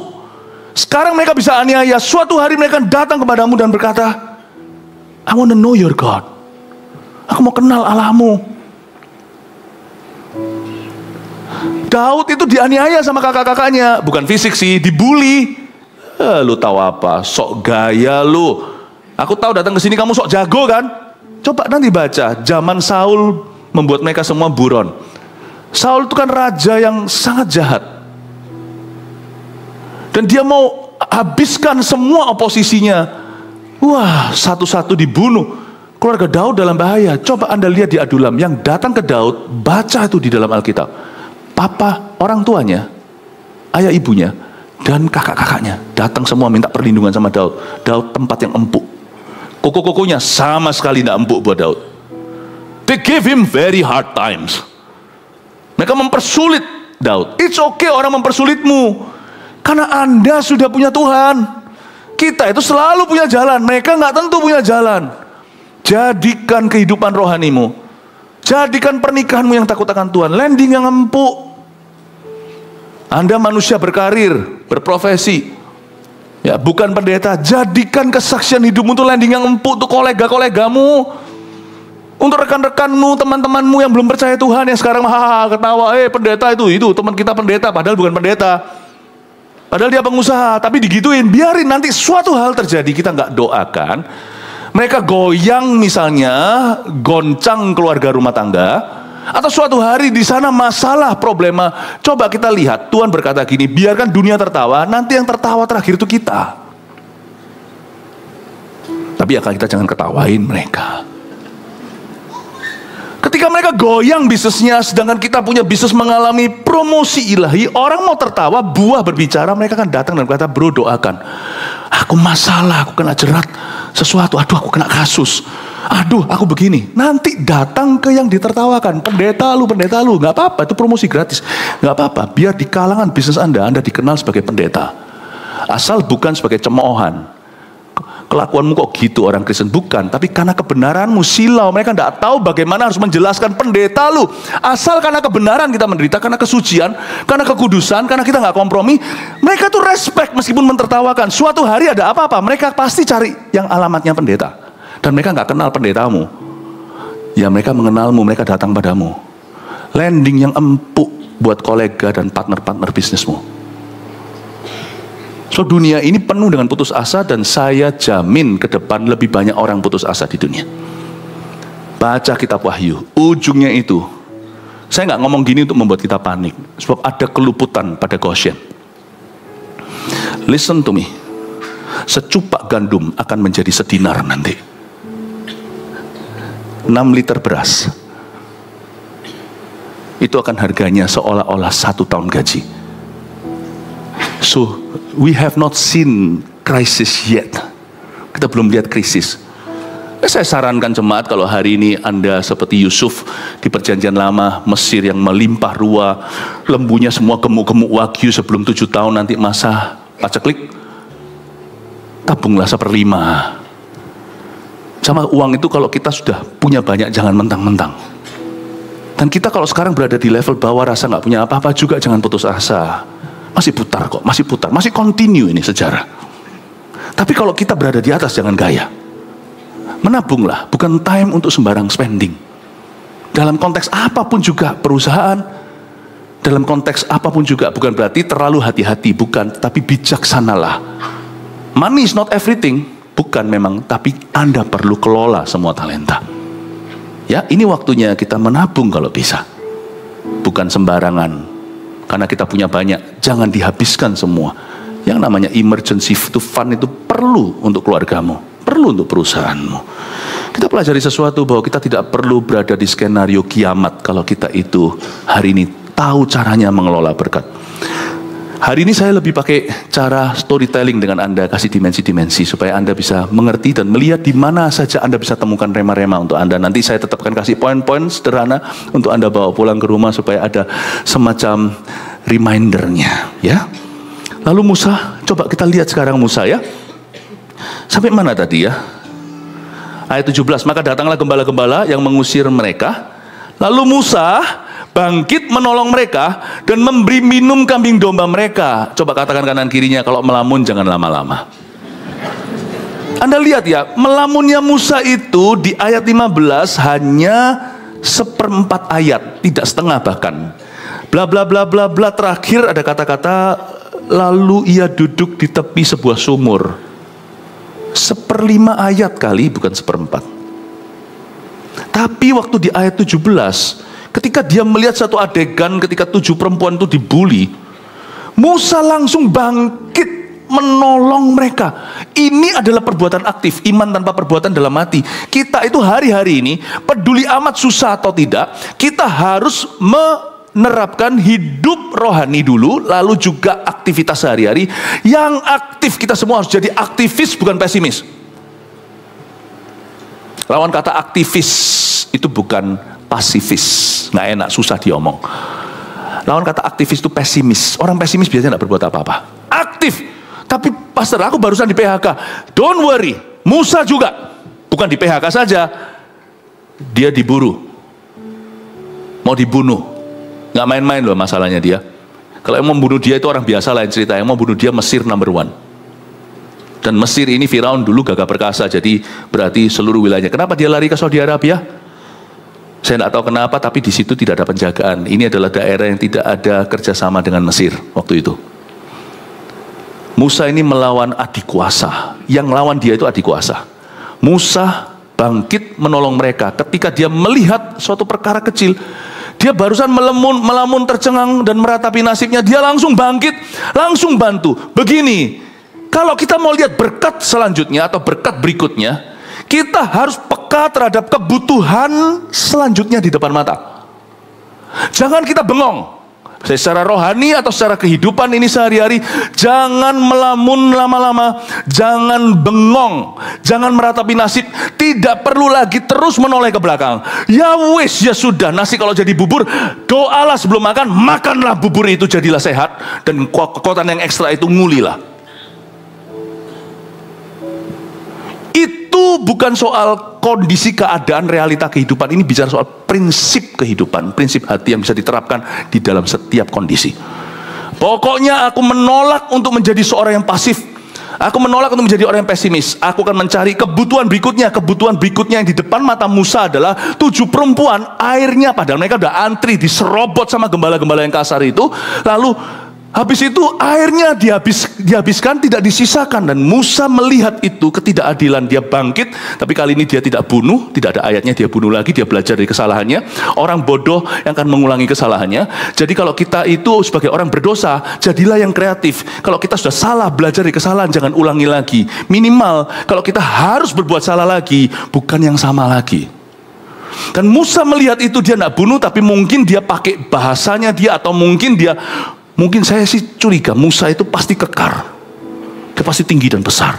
Sekarang mereka bisa aniaya. Suatu hari mereka datang kepadamu dan berkata, I want to know your God. Aku mau kenal Allahmu. Daud itu dianiaya sama kakak-kakaknya. Bukan fisik sih, dibully. Lu tahu apa? Sok gaya lu. Aku tahu datang ke sini kamu sok jago kan? Coba nanti baca. Zaman Saul membuat mereka semua buron. Saul itu kan raja yang sangat jahat. Dan dia mau habiskan semua oposisinya. Wah, satu-satu dibunuh. Keluarga Daud dalam bahaya. Coba Anda lihat di Adulam. Yang datang ke Daud, baca itu di dalam Alkitab. Papa, orang tuanya, ayah ibunya, dan kakak-kakaknya datang semua minta perlindungan sama Daud. Daud tempat yang empuk. Koko-kokonya sama sekali tidak empuk buat Daud. They gave him very hard times. Mereka mempersulit Daud. It's okay orang mempersulitmu, karena Anda sudah punya Tuhan. Kita itu selalu punya jalan, mereka nggak tentu punya jalan. Jadikan kehidupan rohanimu, jadikan pernikahanmu yang takut akan Tuhan, landing yang empuk. Anda manusia berkarir, berprofesi, ya bukan pendeta. Jadikan kesaksian hidupmu itu landing yang empuk untuk kolega-kolegamu, untuk rekan-rekanmu, teman-temanmu yang belum percaya Tuhan, yang sekarang ketawa, pendeta itu teman kita pendeta, padahal bukan pendeta, padahal dia pengusaha, tapi digituin. Biarin nanti suatu hal terjadi, kita nggak doakan, mereka goyang misalnya, goncang keluarga rumah tangga. Atau suatu hari di sana masalah, problema. Coba kita lihat, Tuhan berkata gini, biarkan dunia tertawa, nanti yang tertawa terakhir itu kita. Tapi ya kita jangan ketawain mereka. Ketika mereka goyang bisnisnya, sedangkan kita punya bisnis mengalami promosi ilahi, orang mau tertawa, buah berbicara, mereka akan datang dan berkata, bro doakan. Aku masalah, aku kena jerat sesuatu, aduh aku kena kasus, aduh aku begini. Nanti datang ke yang ditertawakan, pendeta lu, gak apa-apa, itu promosi gratis. Gak apa-apa, biar di kalangan bisnis Anda dikenal sebagai pendeta. Asal bukan sebagai cemoohan. Kelakuanmu kok gitu orang Kristen, bukan, tapi karena kebenaranmu silau. Mereka tidak tahu bagaimana harus menjelaskan pendeta lu. Asal karena kebenaran kita menderita, karena kesucian, karena kekudusan, karena kita nggak kompromi. Mereka tuh respect meskipun mentertawakan. Suatu hari ada apa-apa, mereka pasti cari yang alamatnya pendeta. Dan mereka nggak kenal pendetamu. Ya mereka mengenalmu, mereka datang padamu. Landing yang empuk buat kolega dan partner-partner bisnismu. So dunia ini penuh dengan putus asa, dan saya jamin ke depan lebih banyak orang putus asa di dunia. Baca kitab Wahyu, ujungnya itu. Saya nggak ngomong gini untuk membuat kita panik, sebab ada keluputan pada Goshen. Listen to me. Secupak gandum akan menjadi sedinar nanti. 6 liter beras itu akan harganya seolah-olah 1 tahun gaji. So we have not seen crisis yet. Kita belum lihat krisis. Saya sarankan jemaat, kalau hari ini Anda seperti Yusuf di perjanjian lama, Mesir yang melimpah ruah, lembunya semua gemuk-gemuk wagyu sebelum 7 tahun nanti masa paceklik, tabunglah 1/5. Sama uang itu kalau kita sudah punya banyak, jangan mentang-mentang. Dan kita kalau sekarang berada di level bawah, rasa nggak punya apa-apa juga, jangan putus asa. Masih putar kok, masih putar, masih continue ini sejarah. Tapi kalau kita berada di atas, jangan gaya. Menabunglah, bukan time untuk sembarang spending. Dalam konteks apapun juga, perusahaan, dalam konteks apapun juga, bukan berarti terlalu hati-hati, bukan, tapi bijaksanalah. Money is not everything, bukan memang, tapi Anda perlu kelola semua talenta. Ya, ini waktunya kita menabung kalau bisa. Bukan sembarangan. Karena kita punya banyak, jangan dihabiskan semua. Yang namanya emergency fund itu perlu untuk keluargamu, perlu untuk perusahaanmu. Kita pelajari sesuatu bahwa kita tidak perlu berada di skenario kiamat kalau kita itu hari ini tahu caranya mengelola berkat. Hari ini saya lebih pakai cara storytelling dengan Anda, kasih dimensi-dimensi supaya Anda bisa mengerti dan melihat di mana saja Anda bisa temukan rema-rema untuk Anda. Nanti saya tetap akan kasih poin-poin sederhana untuk Anda bawa pulang ke rumah supaya ada semacam remindernya, ya. Lalu Musa, coba kita lihat sekarang Musa, ya. Sampai mana tadi, ya? Ayat 17, maka datanglah gembala-gembala yang mengusir mereka. Lalu Musa bangkit menolong mereka dan memberi minum kambing domba mereka. Coba katakan kanan kirinya, kalau melamun jangan lama-lama. Anda lihat ya, melamunnya Musa itu di ayat 15 hanya 1/4 ayat, tidak setengah bahkan. Bla bla bla bla bla, terakhir ada kata-kata lalu ia duduk di tepi sebuah sumur. 1/5 ayat kali, bukan 1/4. Tapi waktu di ayat 17, ketika dia melihat satu adegan ketika 7 perempuan itu dibully, Musa langsung bangkit menolong mereka. Ini adalah perbuatan aktif, iman tanpa perbuatan dalam hati. Kita itu hari-hari ini, peduli amat susah atau tidak, kita harus menerapkan hidup rohani dulu, lalu juga aktivitas sehari-hari. Yang aktif, kita semua harus jadi aktivis, bukan pesimis. Lawan kata aktivis itu bukan pasifis, nggak enak, susah diomong. Lawan kata aktivis itu pesimis. Orang pesimis biasanya nggak berbuat apa-apa. Aktif, tapi pastor aku barusan di PHK. Don't worry, Musa juga bukan di PHK saja, dia diburu, mau dibunuh. Nggak main-main loh masalahnya dia. Kalau yang membunuh dia itu orang biasa lain cerita, yang mau bunuh dia Mesir number 1. Dan Mesir ini Firaun dulu gagah perkasa, jadi berarti seluruh wilayahnya. Kenapa dia lari ke Saudi Arabia? Saya tidak tahu kenapa, tapi di situ tidak ada penjagaan. Ini adalah daerah yang tidak ada kerjasama dengan Mesir waktu itu. Musa ini melawan adik kuasa, yang lawan dia itu adik kuasa. Musa bangkit menolong mereka ketika dia melihat suatu perkara kecil. Dia barusan melamun tercengang dan meratapi nasibnya, dia langsung bangkit, langsung bantu. Begini, kalau kita mau lihat berkat selanjutnya atau berkat berikutnya, kita harus peka terhadap kebutuhan selanjutnya di depan mata. Jangan kita bengong. Secara rohani atau secara kehidupan ini sehari-hari, jangan melamun lama-lama, jangan bengong, jangan meratapi nasib. Tidak perlu lagi terus menoleh ke belakang. Ya wis, ya sudah, nasi kalau jadi bubur, doalah sebelum makan, makanlah bubur itu jadilah sehat, dan kekuatan yang ekstra itu ngulilah. Itu bukan soal kondisi keadaan realita kehidupan, ini bicara soal prinsip kehidupan, prinsip hati yang bisa diterapkan di dalam setiap kondisi. Pokoknya aku menolak untuk menjadi seorang yang pasif. Aku menolak untuk menjadi orang yang pesimis. Aku akan mencari kebutuhan berikutnya. Kebutuhan berikutnya yang di depan mata Musa adalah 7 perempuan, airnya padahal mereka udah antri, diserobot sama gembala-gembala yang kasar itu. Lalu habis itu airnya dihabiskan, tidak disisakan. Dan Musa melihat itu ketidakadilan, dia bangkit. Tapi kali ini dia tidak bunuh, tidak ada ayatnya dia bunuh lagi, dia belajar dari kesalahannya. Orang bodoh yang akan mengulangi kesalahannya. Jadi kalau kita itu sebagai orang berdosa, jadilah yang kreatif. Kalau kita sudah salah, belajar dari kesalahan, jangan ulangi lagi. Minimal kalau kita harus berbuat salah lagi, bukan yang sama lagi. Dan Musa melihat itu, dia tidak bunuh, tapi mungkin dia pakai bahasanya dia, atau mungkin saya sih curiga Musa itu pasti kekar, dia pasti tinggi dan besar,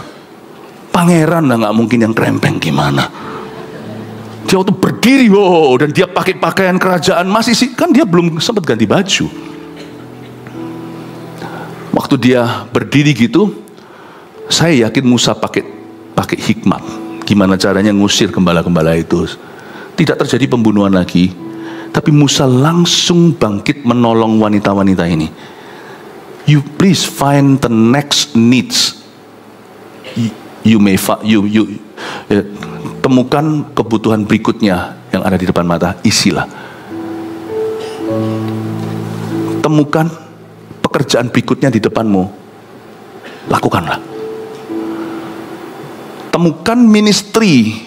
pangeran lah, nggak mungkin yang krempeng gimana. Dia waktu berdiri, dan dia pakai pakaian kerajaan, masih sih kan dia belum sempat ganti baju. Waktu dia berdiri gitu, saya yakin Musa pakai hikmat, gimana caranya ngusir gembala-gembala itu. Tidak terjadi pembunuhan lagi, tapi Musa langsung bangkit menolong wanita-wanita ini. You please find the next needs. Temukan kebutuhan berikutnya yang ada di depan mata, isilah. Temukan pekerjaan berikutnya di depanmu, lakukanlah. Temukan ministry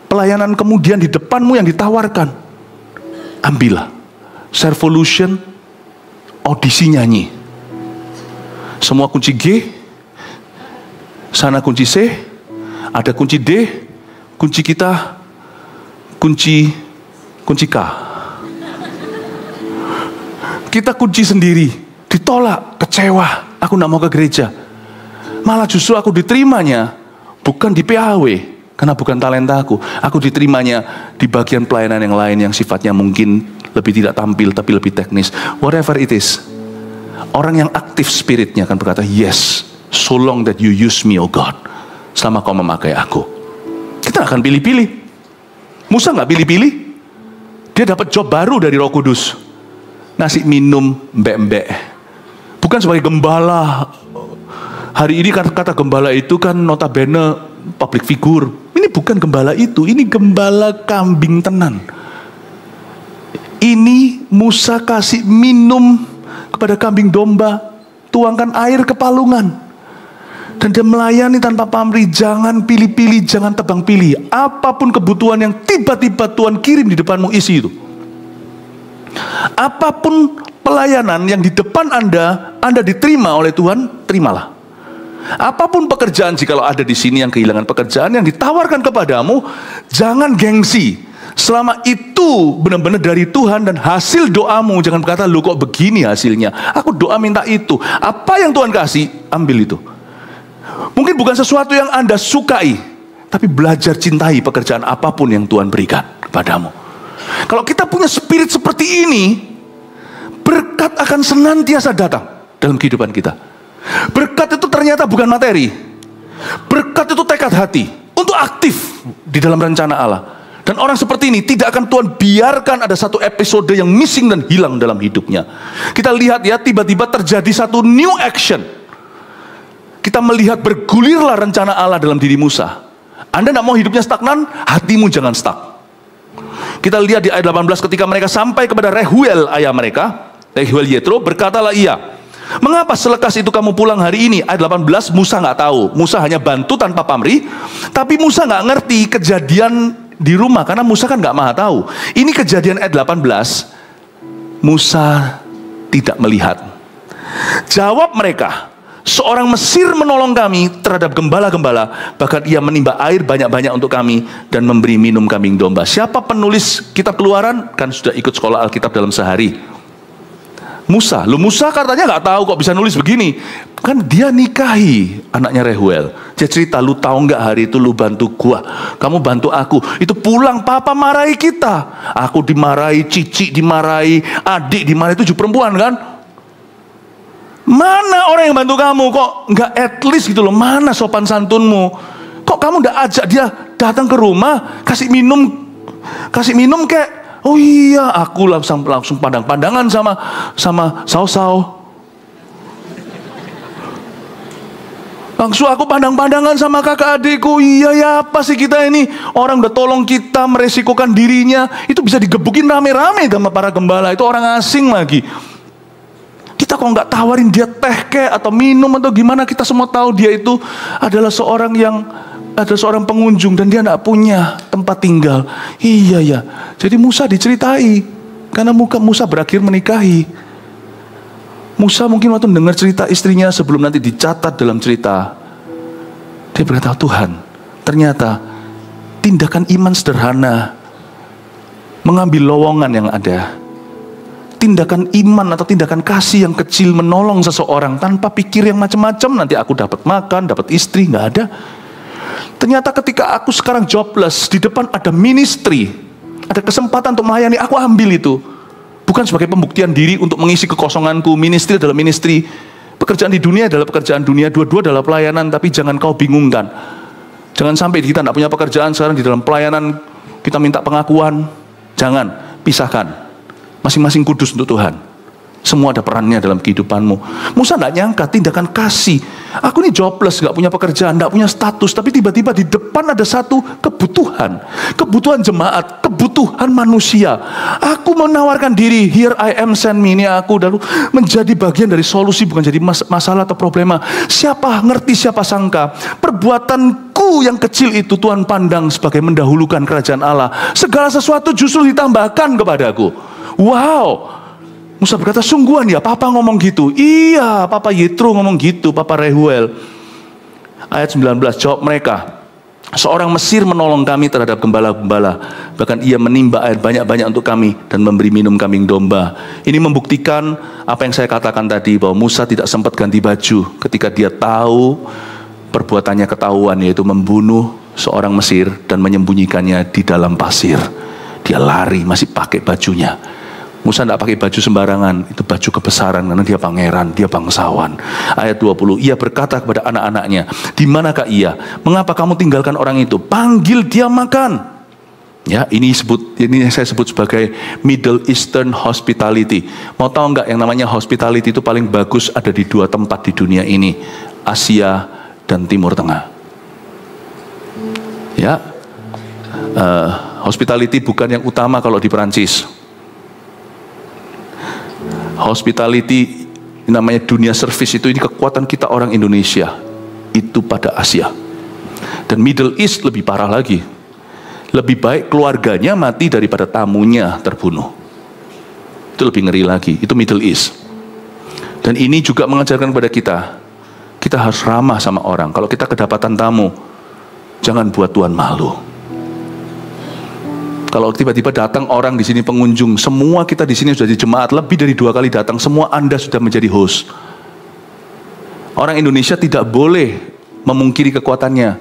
pelayanan kemudian di depanmu yang ditawarkan, ambillah. Servolution, audisi nyanyi. Semua kunci G, sana kunci C, ada kunci D, kunci kita, kunci K. Kita kunci sendiri, ditolak, kecewa, aku gak mau ke gereja. Malah justru aku diterimanya bukan di PAW, karena bukan talenta aku diterimanya di bagian pelayanan yang lain yang sifatnya mungkin lebih tidak tampil tapi lebih teknis. Whatever it is, orang yang aktif spiritnya akan berkata, yes, so long that you use me, oh God, selama kau memakai aku. Kita akan pilih-pilih. Musa gak pilih-pilih. Dia dapat job baru dari Roh Kudus, ngasih minum mbek-mbek. Bukan sebagai gembala. Hari ini kata gembala itu kan notabene public figure. Ini bukan gembala itu, ini gembala kambing tenan. Ini Musa kasih minum kepada kambing domba, tuangkan air ke palungan. Dan dia melayani tanpa pamrih, jangan pilih-pilih, jangan tebang pilih. Apapun kebutuhan yang tiba-tiba Tuhan kirim di depanmu, isi itu. Apapun pelayanan yang di depan Anda diterima oleh Tuhan, terimalah. Apapun pekerjaan, jikalau ada di sini yang kehilangan pekerjaan yang ditawarkan kepadamu, jangan gengsi. Selama itu benar-benar dari Tuhan dan hasil doamu, jangan berkata, lu kok begini hasilnya, aku doa minta itu. Apa yang Tuhan kasih, ambil itu. Mungkin bukan sesuatu yang Anda sukai, tapi belajar cintai pekerjaan apapun yang Tuhan berikan kepadamu. Kalau kita punya spirit seperti ini, berkat akan senantiasa datang dalam kehidupan kita. Berkat itu ternyata bukan materi. Berkat itu tekad hati untuk aktif di dalam rencana Allah. Dan orang seperti ini tidak akan Tuhan biarkan ada satu episode yang missing dan hilang dalam hidupnya. Kita lihat ya, tiba-tiba terjadi satu new action. Kita melihat bergulirlah rencana Allah dalam diri Musa. Anda tidak mau hidupnya stagnan, hatimu jangan stuck. Kita lihat di ayat 18, ketika mereka sampai kepada Rehuel ayah mereka, Rehuel Yetro, berkatalah ia, mengapa selekas itu kamu pulang hari ini? Ayat 18, Musa nggak tahu. Musa hanya bantu tanpa pamrih. Tapi Musa nggak ngerti kejadian di rumah, karena Musa kan nggak maha tahu. Ini kejadian ayat 18, Musa tidak melihat. Jawab mereka, seorang Mesir menolong kami terhadap gembala-gembala, bahkan ia menimba air banyak-banyak untuk kami dan memberi minum kambing domba. Siapa penulis kitab Keluaran? Kan sudah ikut sekolah Alkitab dalam sehari. Musa, Musa katanya nggak tahu kok bisa nulis begini. Kan dia nikahi anaknya Rehuel. Dia cerita, lu tahu nggak hari itu lu bantu gua, kamu bantu aku. Itu pulang papa marahi kita. Aku dimarahi, cici dimarahi, adik dimarahi, 7 perempuan kan. Mana orang yang bantu kamu? Kok nggak at least gitu loh, mana sopan santunmu? Kok kamu nggak ajak dia datang ke rumah, kasih minum kayak, oh iya, aku langsung pandang-pandangan sama Sausau. Langsung aku pandang-pandangan sama kakak adikku. Iya ya, apa sih kita ini? Orang udah tolong kita, meresikokan dirinya, itu bisa digebukin rame-rame sama para gembala. Itu orang asing lagi. Kita kok nggak tawarin dia teh kek atau minum atau gimana? Kita semua tahu dia itu adalah seorang pengunjung dan dia nggak punya tempat tinggal. Iya ya. Jadi Musa diceritai karena Musa berakhir menikahi. Musa mungkin waktu dengar cerita istrinya sebelum nanti dicatat dalam cerita, dia berkata, Tuhan, ternyata tindakan iman sederhana mengambil lowongan yang ada, tindakan iman atau tindakan kasih yang kecil menolong seseorang tanpa pikir yang macam-macam, nanti aku dapat makan, dapat istri, nggak ada. Ternyata ketika aku sekarang jobless, di depan ada ministry, ada kesempatan untuk melayani, aku ambil itu. Bukan sebagai pembuktian diri untuk mengisi kekosonganku. Ministry adalah ministry, pekerjaan di dunia adalah pekerjaan dunia, dua-dua adalah pelayanan. Tapi jangan kau bingungkan. Jangan sampai kita tidak punya pekerjaan sekarang di dalam pelayanan kita minta pengakuan. Jangan, pisahkan. Masing-masing kudus untuk Tuhan. Semua ada perannya dalam kehidupanmu. Musa tidak nyangka tindakan kasih. Aku ini jobless, gak punya pekerjaan, gak punya status, tapi tiba-tiba di depan ada satu kebutuhan. Kebutuhan jemaat, kebutuhan manusia. Aku menawarkan diri, here I am, send me. Ini aku, lalu menjadi bagian dari solusi, bukan jadi masalah atau problema. Siapa ngerti, siapa sangka perbuatanku yang kecil itu Tuhan pandang sebagai mendahulukan kerajaan Allah. Segala sesuatu justru ditambahkan kepadaku. Wow. Musa berkata, sungguhan ya Papa ngomong gitu. Iya, Papa Yitro ngomong gitu, Papa Reuel. Ayat 19, jawab mereka, seorang Mesir menolong kami terhadap gembala-gembala. Bahkan ia menimba air banyak-banyak untuk kami dan memberi minum kambing domba. Ini membuktikan apa yang saya katakan tadi, bahwa Musa tidak sempat ganti baju ketika dia tahu perbuatannya ketahuan, yaitu membunuh seorang Mesir dan menyembunyikannya di dalam pasir. Dia lari masih pakai bajunya. Musa tidak pakai baju sembarangan, itu baju kebesaran karena dia pangeran, dia bangsawan. Ayat 20, ia berkata kepada anak-anaknya, di manakah ia? Mengapa kamu tinggalkan orang itu? Panggil dia makan. Ya, ini saya sebut sebagai Middle Eastern Hospitality. Mau tahu nggak yang namanya hospitality itu paling bagus ada di 2 tempat di dunia ini, Asia dan Timur Tengah. Ya, hospitality bukan yang utama kalau di Perancis. Hospitality namanya dunia service itu, ini kekuatan kita orang Indonesia itu pada Asia. Dan Middle East lebih parah lagi. Lebih baik keluarganya mati daripada tamunya terbunuh. Itu lebih ngeri lagi. Itu Middle East. Dan ini juga mengajarkan kepada kita harus ramah sama orang. Kalau kita kedapatan tamu, jangan buat Tuhan malu. Kalau tiba-tiba datang orang di sini pengunjung, semua kita di sini sudah di jemaat lebih dari 2 kali datang, semua Anda sudah menjadi host. Orang Indonesia tidak boleh memungkiri kekuatannya.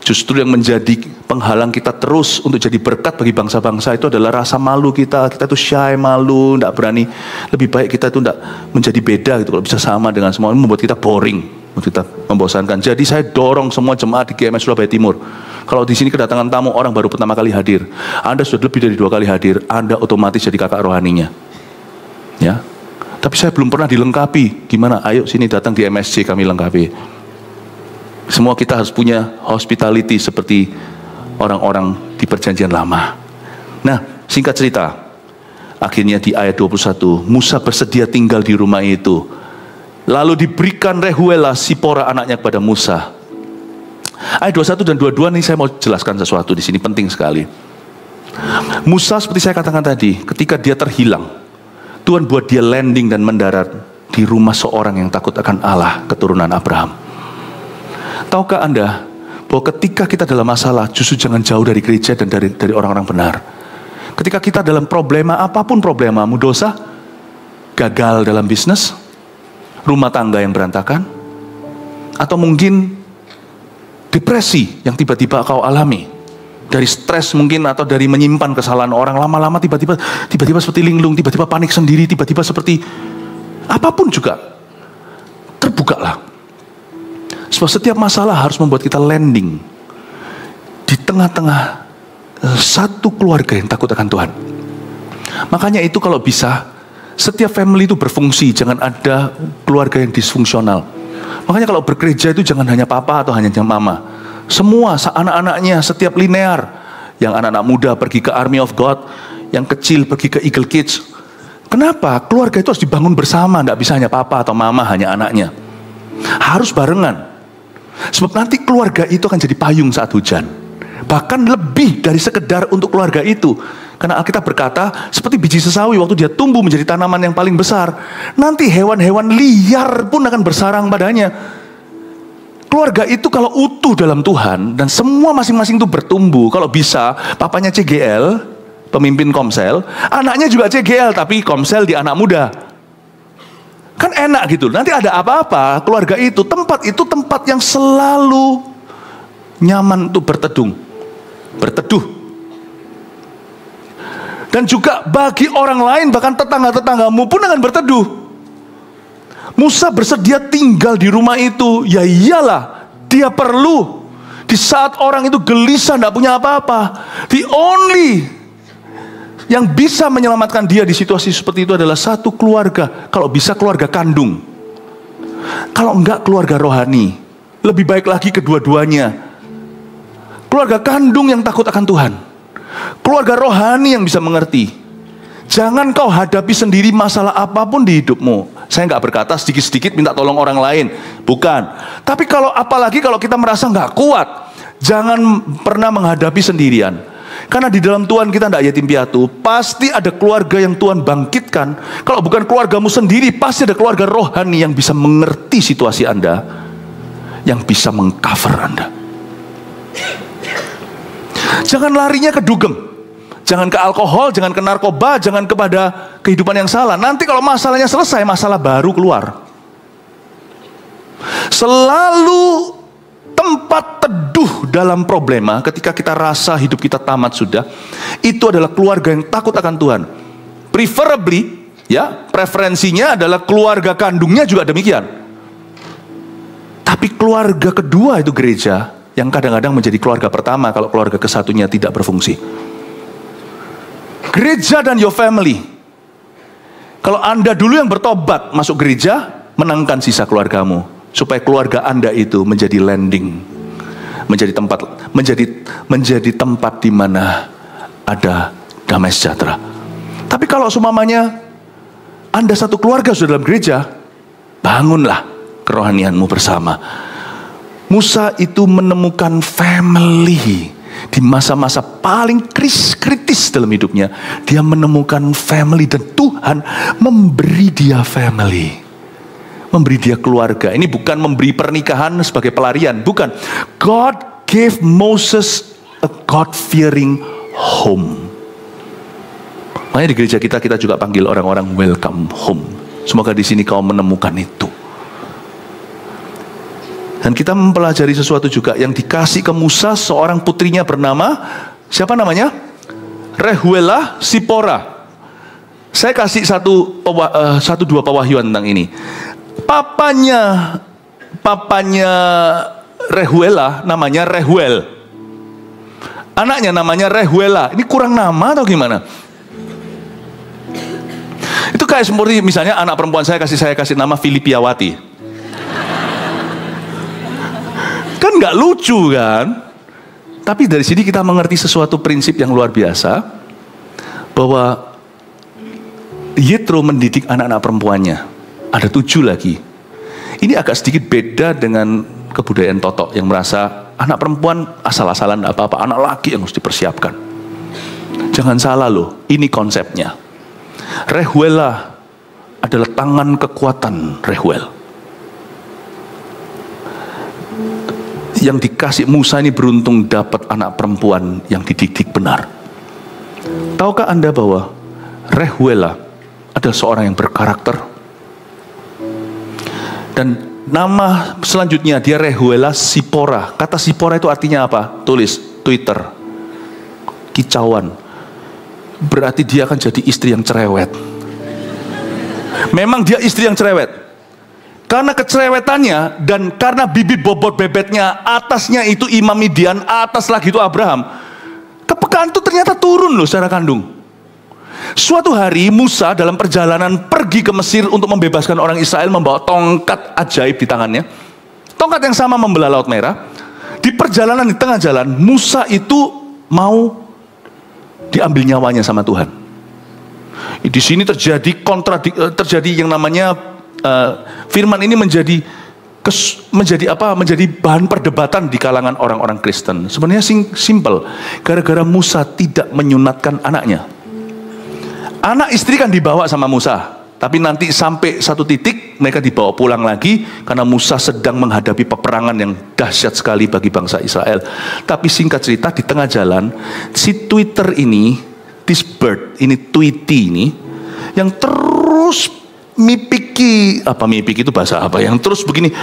Justru yang menjadi penghalang kita terus untuk jadi berkat bagi bangsa-bangsa itu adalah rasa malu kita. Kita tuh shy, malu, tidak berani. Lebih baik kita itu tidak menjadi beda gitu. Kalau bisa sama dengan semua, membuat kita boring, membuat kita membosankan. Jadi saya dorong semua jemaat di GMS Surabaya Timur. Kalau di sini kedatangan tamu, orang baru pertama kali hadir, Anda sudah lebih dari 2 kali hadir, Anda otomatis jadi kakak rohaninya. Ya. Tapi saya belum pernah dilengkapi. Gimana? Ayo sini datang di MSC, kami lengkapi. Semua kita harus punya hospitality seperti orang-orang di perjanjian lama. Nah, singkat cerita, akhirnya di ayat 21, Musa bersedia tinggal di rumah itu. Lalu diberikan Reuel Sipora anaknya kepada Musa. Ayat 21 dan 22 nih saya mau jelaskan sesuatu di sini penting sekali. Musa seperti saya katakan tadi, ketika dia terhilang, Tuhan buat dia landing dan mendarat di rumah seorang yang takut akan Allah, keturunan Abraham. Tahukah Anda bahwa ketika kita dalam masalah, justru jangan jauh dari gereja dan dari orang-orang benar. Ketika kita dalam problema, apapun problemamu, dosa, gagal dalam bisnis, rumah tangga yang berantakan, atau mungkin depresi yang tiba-tiba kau alami, dari stres mungkin, atau dari menyimpan kesalahan orang, lama-lama tiba-tiba seperti linglung, tiba-tiba panik sendiri, tiba-tiba seperti apapun juga, terbukalah. Sebab setiap masalah harus membuat kita landing di tengah-tengah satu keluarga yang takut akan Tuhan. Makanya itu kalau bisa, setiap family itu berfungsi, jangan ada keluarga yang disfungsional. Makanya kalau bergereja itu jangan hanya papa atau hanya mama. Semua anak-anaknya setiap linear. Yang anak-anak muda pergi ke Army of God, yang kecil pergi ke Eagle Kids. Kenapa? Keluarga itu harus dibangun bersama, tidak bisa hanya papa atau mama, hanya anaknya. Harus barengan. Sebab nanti keluarga itu akan jadi payung saat hujan. Bahkan lebih dari sekedar untuk keluarga itu. Karena Alkitab berkata, seperti biji sesawi waktu dia tumbuh menjadi tanaman yang paling besar, nanti hewan-hewan liar pun akan bersarang padanya. Keluarga itu kalau utuh dalam Tuhan, dan semua masing-masing itu bertumbuh, kalau bisa, papanya CGL, pemimpin Komsel, anaknya juga CGL, tapi Komsel di anak muda. Kan enak gitu, nanti ada apa-apa, keluarga itu tempat yang selalu nyaman untuk berteduh. Dan juga bagi orang lain, bahkan tetangga-tetanggamu pun akan berteduh. Musa bersedia tinggal di rumah itu. Ya iyalah, dia perlu. Di saat orang itu gelisah, tidak punya apa-apa, the only yang bisa menyelamatkan dia di situasi seperti itu adalah satu keluarga. Kalau bisa keluarga kandung, kalau enggak keluarga rohani. Lebih baik lagi kedua-duanya. Keluarga kandung yang takut akan Tuhan, keluarga rohani yang bisa mengerti. Jangan kau hadapi sendiri masalah apapun di hidupmu. Saya nggak berkata sedikit-sedikit minta tolong orang lain, bukan. Tapi apalagi kalau kita merasa nggak kuat, Jangan pernah menghadapi sendirian. Karena di dalam Tuhan kita tidak yatim piatu. Pasti ada keluarga yang Tuhan bangkitkan. Kalau bukan keluargamu sendiri, pasti ada keluarga rohani yang bisa mengerti situasi Anda, yang bisa mengcover Anda. Jangan larinya ke dugem, jangan ke alkohol, jangan ke narkoba, jangan kepada kehidupan yang salah. Nanti kalau masalahnya selesai, masalah baru keluar. Selalu tempat teduh dalam problema ketika kita rasa hidup kita tamat sudah, itu adalah keluarga yang takut akan Tuhan. Preferably, ya, preferensinya adalah keluarga kandungnya juga demikian. Tapi keluarga kedua itu gereja, yang kadang-kadang menjadi keluarga pertama kalau keluarga kesatunya tidak berfungsi. Gereja dan your family. Kalau Anda dulu yang bertobat masuk gereja, menangkan sisa keluargamu. Supaya keluarga Anda itu menjadi landing, menjadi tempat di mana ada damai sejahtera. Tapi kalau seumpamanya Anda satu keluarga sudah dalam gereja, bangunlah kerohanianmu bersama. Musa itu menemukan family di masa-masa paling kritis dalam hidupnya. Dia menemukan family dan Tuhan memberi dia family. Memberi dia keluarga. Ini bukan memberi pernikahan sebagai pelarian, bukan. God gave Moses a God-fearing home. Makanya di gereja kita juga panggil orang-orang welcome home. Semoga di sini kau menemukan itu. Dan kita mempelajari sesuatu juga yang dikasih ke Musa, seorang putrinya bernama, siapa namanya? Rehuela Sipora. Saya kasih satu dua pewahyuan tentang ini. Papanya Rehuela namanya Rehuel. Anaknya namanya Rehuela. Ini kurang nama atau gimana? Itu kayak seperti misalnya anak perempuan saya kasih nama Filipiawati. Kan nggak lucu kan? Tapi dari sini kita mengerti sesuatu prinsip yang luar biasa, bahwa Yitro mendidik anak-anak perempuannya. Ada 7 lagi. Ini agak sedikit beda dengan kebudayaan Totok yang merasa anak perempuan asal-asalan tidak apa-apa, anak laki yang harus dipersiapkan. Jangan salah loh, ini konsepnya. Rehuela adalah tangan kekuatan Rehuel. Yang dikasih Musa ini beruntung dapat anak perempuan yang dididik benar. Tahukah Anda bahwa Rehuela adalah seorang yang berkarakter? Dan nama selanjutnya dia Rehuela Sipora. Kata Sipora itu artinya apa? Tulis Twitter. Kicauan. Berarti dia akan jadi istri yang cerewet. Memang dia istri yang cerewet. Karena kecerewetannya dan karena bibit bobot bebetnya, atasnya itu Imam Midian, atas lagi itu Abraham. Kepekaan itu ternyata turun loh secara kandung. Suatu hari Musa dalam perjalanan pergi ke Mesir untuk membebaskan orang Israel, membawa tongkat ajaib di tangannya. Tongkat yang sama membelah Laut Merah. Di perjalanan di tengah jalan, Musa itu mau diambil nyawanya sama Tuhan. Di sini terjadi yang namanya firman ini menjadi bahan perdebatan di kalangan orang-orang Kristen. Sebenarnya simple, gara-gara Musa tidak menyunatkan anaknya. Anak istri kan dibawa sama Musa, tapi nanti sampai satu titik mereka dibawa pulang lagi karena Musa sedang menghadapi peperangan yang dahsyat sekali bagi bangsa Israel. Tapi singkat cerita, di tengah jalan si Twitter ini, this bird ini, Tweety ini, yang terus mipiki itu bahasa apa? Yang terus begini,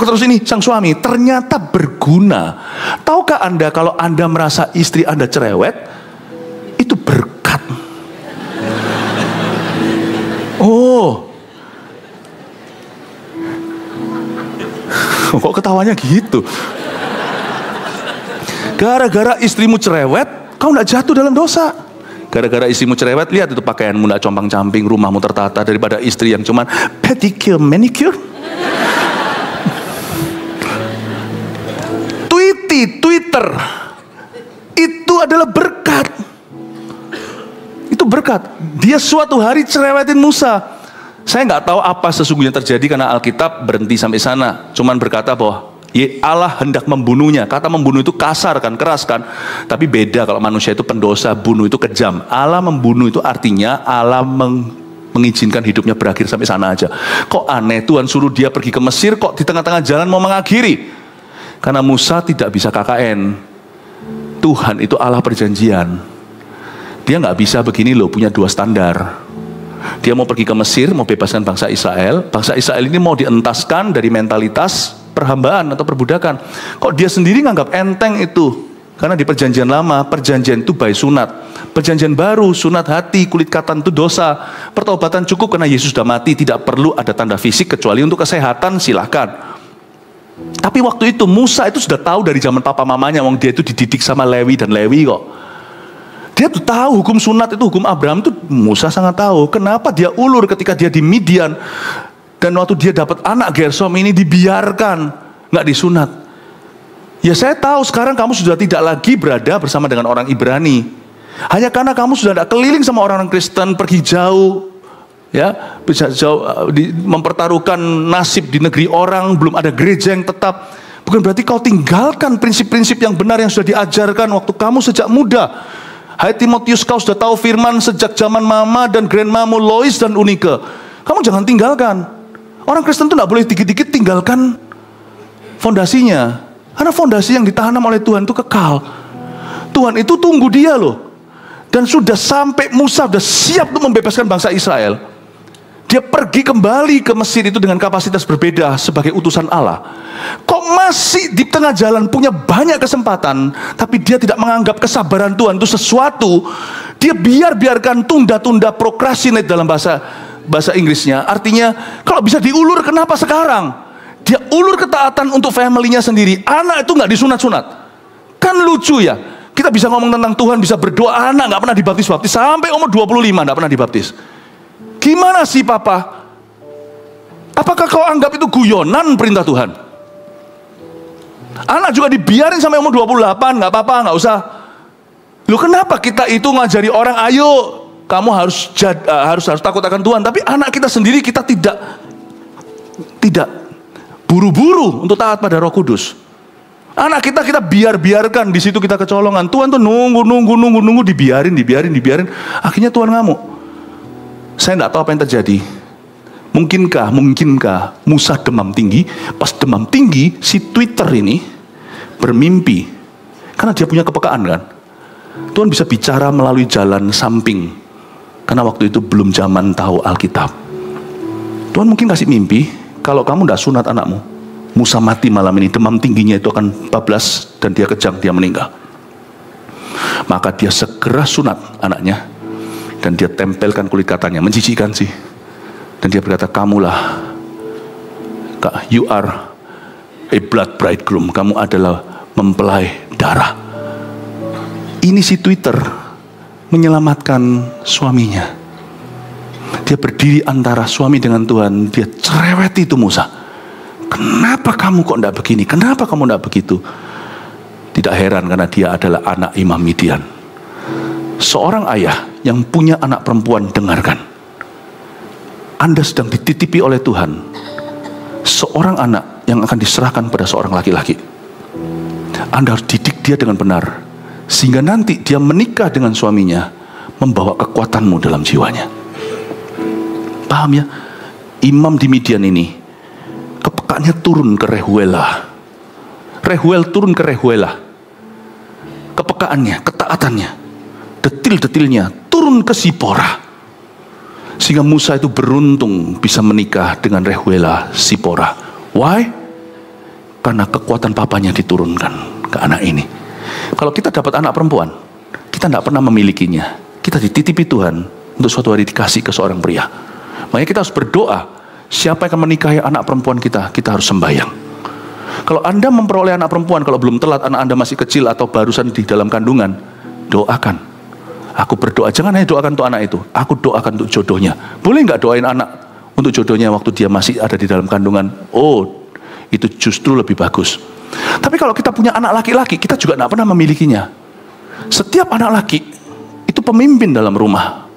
terus ini sang suami ternyata berguna. Tahukah Anda kalau Anda merasa istri Anda cerewet, itu berkat. Oh, kok ketawanya gitu? Gara-gara istrimu cerewet, kau tidak jatuh dalam dosa. Gara-gara istrimu cerewet, lihat itu pakaianmu tidak compang-camping, rumahmu tertata, daripada istri yang cuman pedicure, manicure. Twitter itu adalah berkat. Itu berkat. Dia suatu hari cerewetin Musa. Saya nggak tahu apa sesungguhnya terjadi karena Alkitab berhenti sampai sana. Cuman berkata bahwa Allah hendak membunuhnya. Kata membunuh itu kasar kan, keras kan. Tapi beda kalau manusia itu pendosa, bunuh itu kejam. Allah membunuh itu artinya Allah mengizinkan hidupnya berakhir sampai sana aja. Kok aneh, Tuhan suruh dia pergi ke Mesir, kok di tengah-tengah jalan mau mengakhiri? Karena Musa tidak bisa KKN. Tuhan itu Allah perjanjian. Dia nggak bisa begini loh, punya dua standar. Dia mau pergi ke Mesir, mau bebaskan bangsa Israel. Bangsa Israel ini mau dientaskan dari mentalitas perhambaan atau perbudakan. Kok dia sendiri nganggap enteng itu? Karena di perjanjian lama, perjanjian itu by sunat. Perjanjian baru, sunat hati, kulit katan itu dosa. Pertobatan cukup karena Yesus sudah mati, tidak perlu ada tanda fisik kecuali untuk kesehatan, silahkan. Tapi waktu itu Musa itu sudah tahu dari zaman papa mamanya, wong dia itu dididik sama Lewi dan Lewi kok. Dia tuh tahu hukum sunat itu, hukum Abraham itu Musa sangat tahu. Kenapa dia ulur ketika dia di Midian dan waktu dia dapat anak Gersom ini dibiarkan, nggak disunat. Ya saya tahu sekarang kamu sudah tidak lagi berada bersama dengan orang Ibrani. Hanya karena kamu sudah tidak keliling sama orang-orang Kristen, pergi jauh, ya bisa jauh mempertaruhkan nasib di negeri orang, belum ada gereja yang tetap. Bukan berarti kau tinggalkan prinsip-prinsip yang benar yang sudah diajarkan waktu kamu sejak muda. Hai Timotius, kau sudah tahu firman sejak zaman mama dan grandmamu Lois dan Unike. Kamu jangan tinggalkan. Orang Kristen itu tidak boleh dikit-dikit tinggalkan fondasinya. Karena fondasi yang ditanam oleh Tuhan itu kekal. Tuhan itu tunggu dia loh. Dan sudah sampai Musa sudah siap untuk membebaskan bangsa Israel. Dia pergi kembali ke Mesir itu dengan kapasitas berbeda sebagai utusan Allah. Kok masih di tengah jalan punya banyak kesempatan, tapi dia tidak menganggap kesabaran Tuhan itu sesuatu. Dia biarkan tunda-tunda, procrastinate dalam bahasa Inggrisnya. Artinya kalau bisa diulur, kenapa sekarang? Dia ulur ketaatan untuk family-nya sendiri. Anak itu nggak disunat-sunat. Kan lucu ya. Kita bisa ngomong tentang Tuhan, bisa berdoa, anak nggak pernah dibaptis-baptis sampai umur 25 nggak pernah dibaptis. Gimana sih papa? Apakah kau anggap itu guyonan perintah Tuhan? Anak juga dibiarin sampai umur 28, nggak apa-apa, nggak usah. Loh kenapa kita itu ngajari orang, ayo kamu harus takut akan Tuhan, tapi anak kita sendiri kita tidak buru-buru untuk taat pada Roh Kudus. Anak kita biarkan di situ kita kecolongan. Tuhan tuh nunggu dibiarin. Akhirnya Tuhan ngamuk. Saya tidak tahu apa yang terjadi. Mungkinkah Musa demam tinggi? Pas demam tinggi, si Twitter ini bermimpi. Karena dia punya kepekaan kan. Tuhan bisa bicara melalui jalan samping. Karena waktu itu belum zaman tahu Alkitab. Tuhan mungkin kasih mimpi, kalau kamu tidak sunat anakmu, Musa mati malam ini, demam tingginya itu akan bablas dan dia kejang, dia meninggal. Maka dia segera sunat anaknya. Dan dia tempelkan kulit katanya, menjijikkan sih. Dan dia berkata, kamulah, you are a blood bridegroom. Kamu adalah mempelai darah. Ini si Twitter menyelamatkan suaminya. Dia berdiri antara suami dengan Tuhan. Dia cereweti itu Musa. Kenapa kamu kok tidak begini? Kenapa kamu tidak begitu? Tidak heran karena dia adalah anak Imam Midian. Seorang ayah yang punya anak perempuan, dengarkan. Anda sedang dititipi oleh Tuhan seorang anak yang akan diserahkan pada seorang laki-laki. Anda harus didik dia dengan benar, sehingga nanti dia menikah dengan suaminya, membawa kekuatanmu dalam jiwanya. Paham ya? Imam di Midian ini kepekaannya turun ke Rehuela. Rehuel turun ke Rehuela. Kepekaannya, ketaatannya, detil-detilnya turun ke Sipora. Sehingga Musa itu beruntung bisa menikah dengan Rehuela Sipora. Why? Karena kekuatan papanya diturunkan ke anak ini. Kalau kita dapat anak perempuan, kita tidak pernah memilikinya. Kita dititipi Tuhan untuk suatu hari dikasih ke seorang pria. Makanya kita harus berdoa. Siapa yang akan menikahi anak perempuan kita, kita harus sembahyang. Kalau Anda memperoleh anak perempuan, kalau belum telat, anak Anda masih kecil atau barusan di dalam kandungan, doakan. Aku berdoa, jangan hanya doakan untuk anak itu, aku doakan untuk jodohnya. Boleh nggak doain anak untuk jodohnya waktu dia masih ada di dalam kandungan? Oh, itu justru lebih bagus. Tapi kalau kita punya anak laki-laki, kita juga tidak pernah memilikinya. Setiap anak laki itu pemimpin dalam rumah.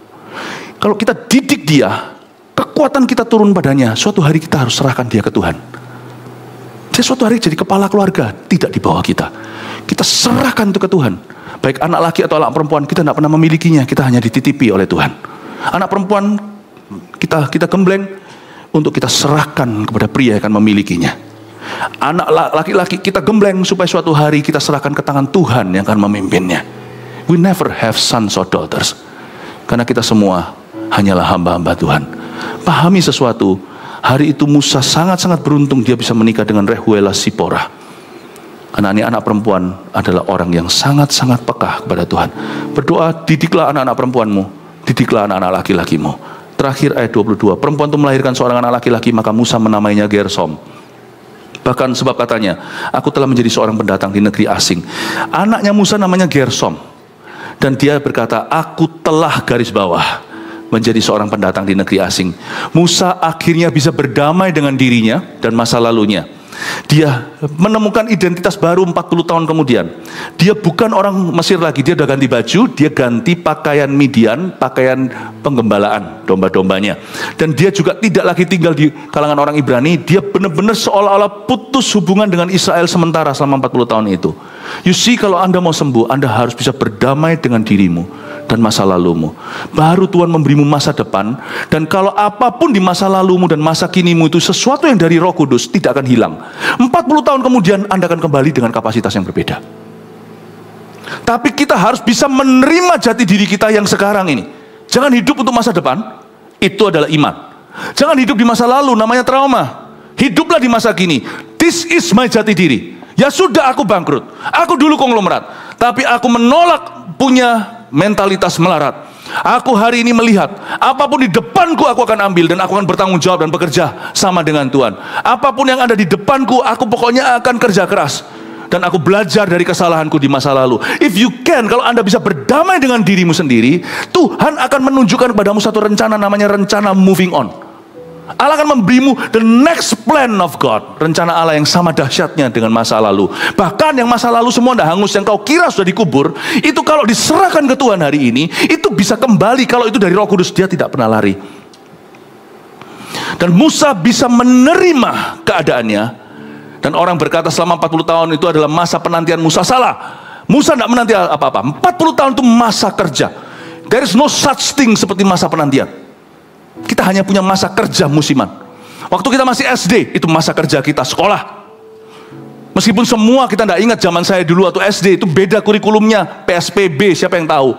Kalau kita didik dia, kekuatan kita turun padanya. Suatu hari kita harus serahkan dia ke Tuhan. Dia suatu hari jadi kepala keluarga, tidak di bawah kita. Kita serahkan itu ke Tuhan. Baik anak laki atau anak perempuan, kita tidak pernah memilikinya, kita hanya dititipi oleh Tuhan. Anak perempuan kita gembleng untuk kita serahkan kepada pria yang akan memilikinya. Anak laki-laki kita gembleng supaya suatu hari kita serahkan ke tangan Tuhan yang akan memimpinnya. We never have sons or daughters, karena kita semua hanyalah hamba-hamba Tuhan. Pahami sesuatu, hari itu Musa sangat-sangat beruntung dia bisa menikah dengan Rehuela Sipora. Karena ini anak perempuan adalah orang yang sangat-sangat peka kepada Tuhan. Berdoa, didiklah anak-anak perempuanmu, didiklah anak-anak laki-lakimu. Terakhir ayat 22, perempuan itu melahirkan seorang anak laki-laki, maka Musa menamainya Gersom. Bahkan sebab katanya, aku telah menjadi seorang pendatang di negeri asing. Anaknya Musa namanya Gersom. Dan dia berkata, aku telah garis bawah menjadi seorang pendatang di negeri asing. Musa akhirnya bisa berdamai dengan dirinya dan masa lalunya. Dia menemukan identitas baru 40 tahun kemudian. Dia bukan orang Mesir lagi, dia udah ganti baju, dia ganti pakaian Midian, pakaian penggembalaan domba-dombanya. Dan dia juga tidak lagi tinggal di kalangan orang Ibrani, dia benar-benar seolah-olah putus hubungan dengan Israel sementara selama 40 tahun itu. You see, kalau Anda mau sembuh, Anda harus bisa berdamai dengan dirimu dan masa lalumu. Baru Tuhan memberimu masa depan. Dan kalau apapun di masa lalumu dan masa kinimu itu sesuatu yang dari Roh Kudus, tidak akan hilang. 40 tahun kemudian Anda akan kembali dengan kapasitas yang berbeda. Tapi kita harus bisa menerima jati diri kita yang sekarang ini. Jangan hidup untuk masa depan, itu adalah iman. Jangan hidup di masa lalu, namanya trauma. Hiduplah di masa kini. This is my jati diri. Ya sudah, aku bangkrut, aku dulu konglomerat, tapi aku menolak punya mentalitas melarat. Aku hari ini melihat, apapun di depanku aku akan ambil, dan aku akan bertanggung jawab dan bekerja sama dengan Tuhan. Apapun yang ada di depanku, aku pokoknya akan kerja keras. Dan aku belajar dari kesalahanku di masa lalu. If you can, kalau Anda bisa berdamai dengan dirimu sendiri, Tuhan akan menunjukkan kepadamu satu rencana, namanya rencana moving on. Allah akan memberimu the next plan of God. Rencana Allah yang sama dahsyatnya dengan masa lalu. Bahkan yang masa lalu semua dah hangus, yang kau kira sudah dikubur, itu kalau diserahkan ke Tuhan hari ini, itu bisa kembali. Kalau itu dari Roh Kudus, dia tidak pernah lari. Dan Musa bisa menerima keadaannya. Dan orang berkata selama 40 tahun itu adalah masa penantian Musa. Salah. Musa tidak menanti apa-apa. 40 tahun itu masa kerja. There is no such thing seperti masa penantian. Kita hanya punya masa kerja musiman. Waktu kita masih SD, itu masa kerja kita, sekolah. Meskipun semua kita tidak ingat zaman saya dulu atau SD, itu beda kurikulumnya, PSPB, siapa yang tahu.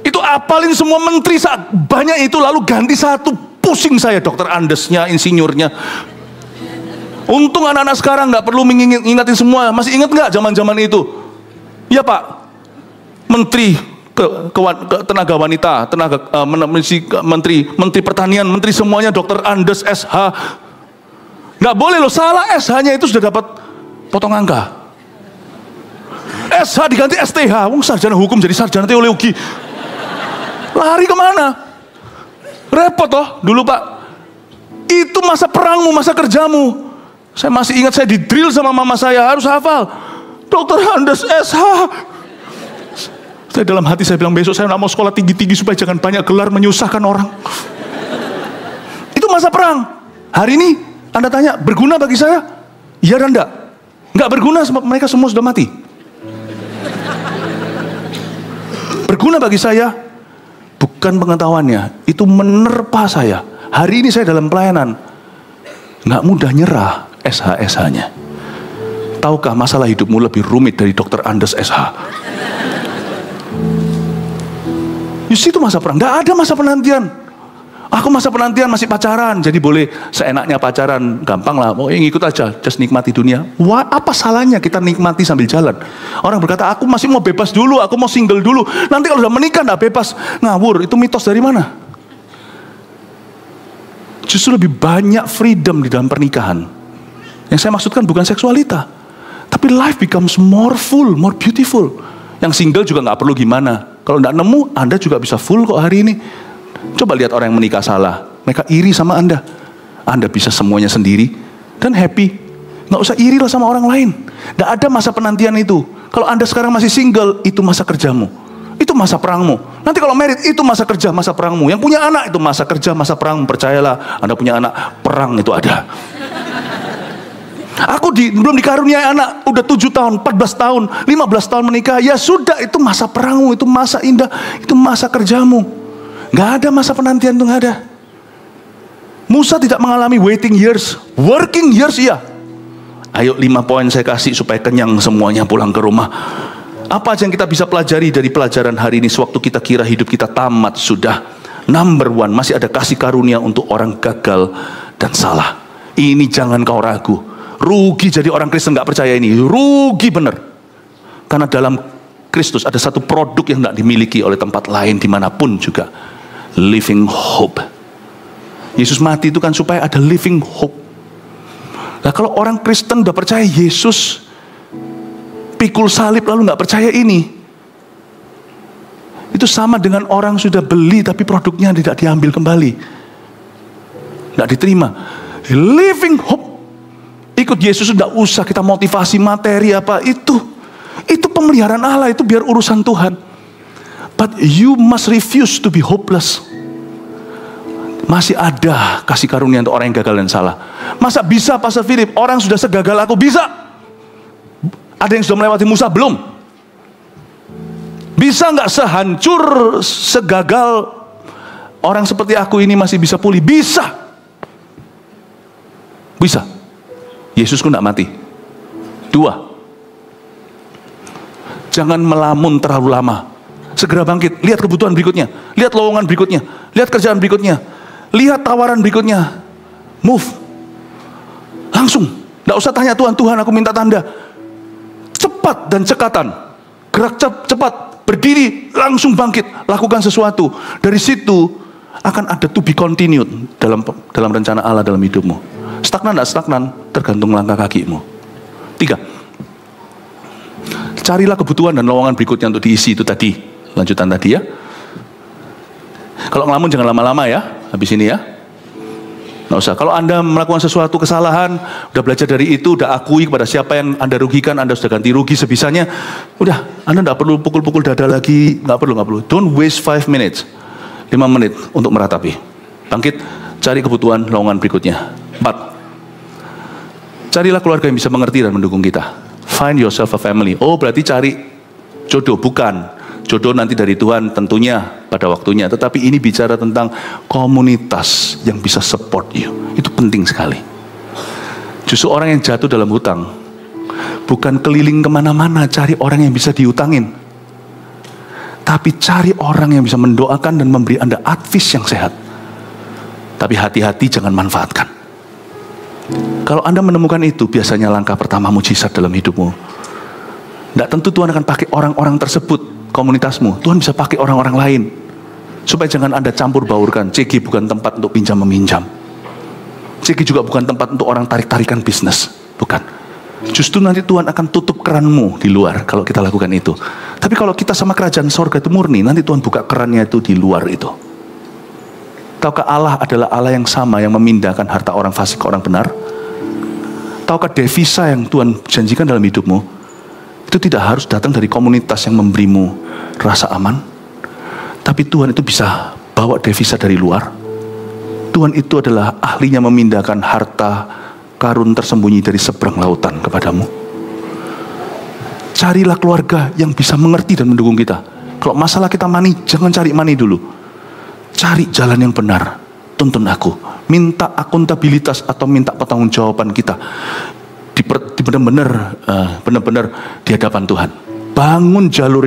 Itu apalin semua menteri, banyak itu, lalu ganti satu, pusing saya, dokter Andesnya, insinyurnya. Untung anak-anak sekarang nggak perlu mengingatin semua. Masih ingat nggak zaman-zaman itu? Iya Pak, menteri tenaga wanita, menteri pertanian, menteri semuanya dokter Andes SH. Nggak boleh loh, salah, SH-nya itu sudah dapat potong angka. SH diganti STH, sarjana hukum jadi sarjana teologi. Lari kemana? Repot toh dulu Pak. Itu masa perangmu, masa kerjamu. Saya masih ingat, saya di drill sama mama saya, harus hafal dokter Andes SH. Saya dalam hati saya bilang, besok saya nggak mau sekolah tinggi-tinggi supaya jangan banyak gelar menyusahkan orang. Itu masa perang. Hari ini Anda tanya, berguna bagi saya? Iya dan enggak? Enggak berguna sebab mereka semua sudah mati. Berguna bagi saya bukan pengetahuannya, itu menerpa saya. Hari ini saya dalam pelayanan, nggak mudah nyerah SH-SH-nya. Tahukah masalah hidupmu lebih rumit dari dokter Andes SH? Justru itu masa perang, nggak ada masa penantian. Aku masa penantian masih pacaran, jadi boleh seenaknya pacaran, gampang lah, mau ikut aja, just nikmati dunia. Wah, apa salahnya kita nikmati sambil jalan? Orang berkata, aku masih mau bebas dulu, aku mau single dulu. Nanti kalau udah menikah nggak bebas, ngawur. Itu mitos dari mana? Justru lebih banyak freedom di dalam pernikahan. Yang saya maksudkan bukan seksualita, tapi life becomes more full, more beautiful. Yang single juga nggak perlu gimana. Kalau nggak nemu, Anda juga bisa full kok hari ini. Coba lihat orang yang menikah salah, mereka iri sama Anda. Anda bisa semuanya sendiri dan happy. Nggak usah iri lah sama orang lain. Nggak ada masa penantian itu. Kalau Anda sekarang masih single, itu masa kerjamu, itu masa perangmu. Nanti kalau married, itu masa kerja, masa perangmu. Yang punya anak, itu masa kerja, masa perangmu. Percayalah, Anda punya anak, perang itu ada. Belum dikaruniai anak, udah 7 tahun, 14 tahun, 15 tahun menikah. Ya sudah, itu masa perangmu, itu masa indah, itu masa kerjamu. Gak ada masa penantian, itu gak ada. Musa tidak mengalami waiting years, working years iya. Ayo 5 poin saya kasih supaya kenyang semuanya pulang ke rumah. Apa aja yang kita bisa pelajari dari pelajaran hari ini sewaktu kita kira hidup kita tamat sudah? Number 1, masih ada kasih karunia untuk orang gagal dan salah. Ini jangan kau ragu. Rugi jadi orang Kristen gak percaya ini, rugi bener. Karena dalam Kristus ada satu produk yang gak dimiliki oleh tempat lain dimanapun juga. Living hope. Yesus mati itu kan supaya ada living hope. Nah kalau orang Kristen udah percaya Yesus, pikul salib lalu gak percaya ini, itu sama dengan orang sudah beli tapi produknya tidak diambil kembali, gak diterima. Living hope. Ikut Yesus sudah usah kita motivasi materi apa itu pemeliharaan Allah, itu biar urusan Tuhan. But you must refuse to be hopeless. Masih ada kasih karunia untuk orang yang gagal dan salah. Masa bisa Pastor Philip, orang sudah segagal aku bisa? Ada yang sudah melewati Musa? Belum. Bisa nggak sehancur, segagal orang seperti aku ini masih bisa pulih? Bisa. Bisa. Yesus pun nggak mati. 2, jangan melamun terlalu lama. Segera bangkit. Lihat kebutuhan berikutnya. Lihat lowongan berikutnya. Lihat kerjaan berikutnya. Lihat tawaran berikutnya. Move. Langsung. Nggak usah tanya Tuhan, aku minta tanda. Cepat dan cekatan. Gerak cepat. Berdiri, langsung bangkit. Lakukan sesuatu. Dari situ akan ada to be continued dalam rencana Allah dalam hidupmu. Stagnan tidak stagnan, tergantung langkah kakimu. 3, carilah kebutuhan dan lowongan berikutnya untuk diisi. Itu tadi, lanjutan tadi ya. Kalau ngelamun jangan lama-lama ya, habis ini ya. Nggak usah. Kalau Anda melakukan sesuatu kesalahan, udah belajar dari itu, udah akui kepada siapa yang Anda rugikan, Anda sudah ganti rugi sebisanya, udah, Anda nggak perlu pukul-pukul dada lagi, nggak perlu. Don't waste 5 minutes, 5 menit untuk meratapi. Bangkit, cari kebutuhan lowongan berikutnya. 4, carilah keluarga yang bisa mengerti dan mendukung kita. Find yourself a family. Oh, berarti cari jodoh? Bukan. Jodoh nanti dari Tuhan tentunya pada waktunya. Tetapi ini bicara tentang komunitas yang bisa support you. Itu penting sekali. Justru orang yang jatuh dalam hutang bukan keliling kemana-mana cari orang yang bisa diutangin, tapi cari orang yang bisa mendoakan dan memberi Anda advice yang sehat. Tapi hati-hati jangan manfaatkan. Kalau Anda menemukan itu, biasanya langkah pertama mujizat dalam hidupmu. Tidak tentu Tuhan akan pakai orang-orang tersebut komunitasmu. Tuhan bisa pakai orang-orang lain. Supaya jangan Anda campur baurkan. CG bukan tempat untuk pinjam-meminjam. CG juga bukan tempat untuk orang tarik-tarikan bisnis. Bukan. Justru nanti Tuhan akan tutup keranmu di luar kalau kita lakukan itu. Tapi kalau kita sama kerajaan sorga itu murni, nanti Tuhan buka kerannya itu di luar itu. Tahukah Allah adalah Allah yang sama yang memindahkan harta orang fasik ke orang benar? Tahukah devisa yang Tuhan janjikan dalam hidupmu itu tidak harus datang dari komunitas yang memberimu rasa aman, tapi Tuhan itu bisa bawa devisa dari luar. Tuhan itu adalah ahlinya memindahkan harta karun tersembunyi dari seberang lautan kepadamu. Carilah keluarga yang bisa mengerti dan mendukung kita. Kalau masalah kita money, jangan cari money dulu. Cari jalan yang benar. Tuntun aku. Minta akuntabilitas atau minta pertanggungjawaban kita benar-benar di hadapan Tuhan. Bangun jalur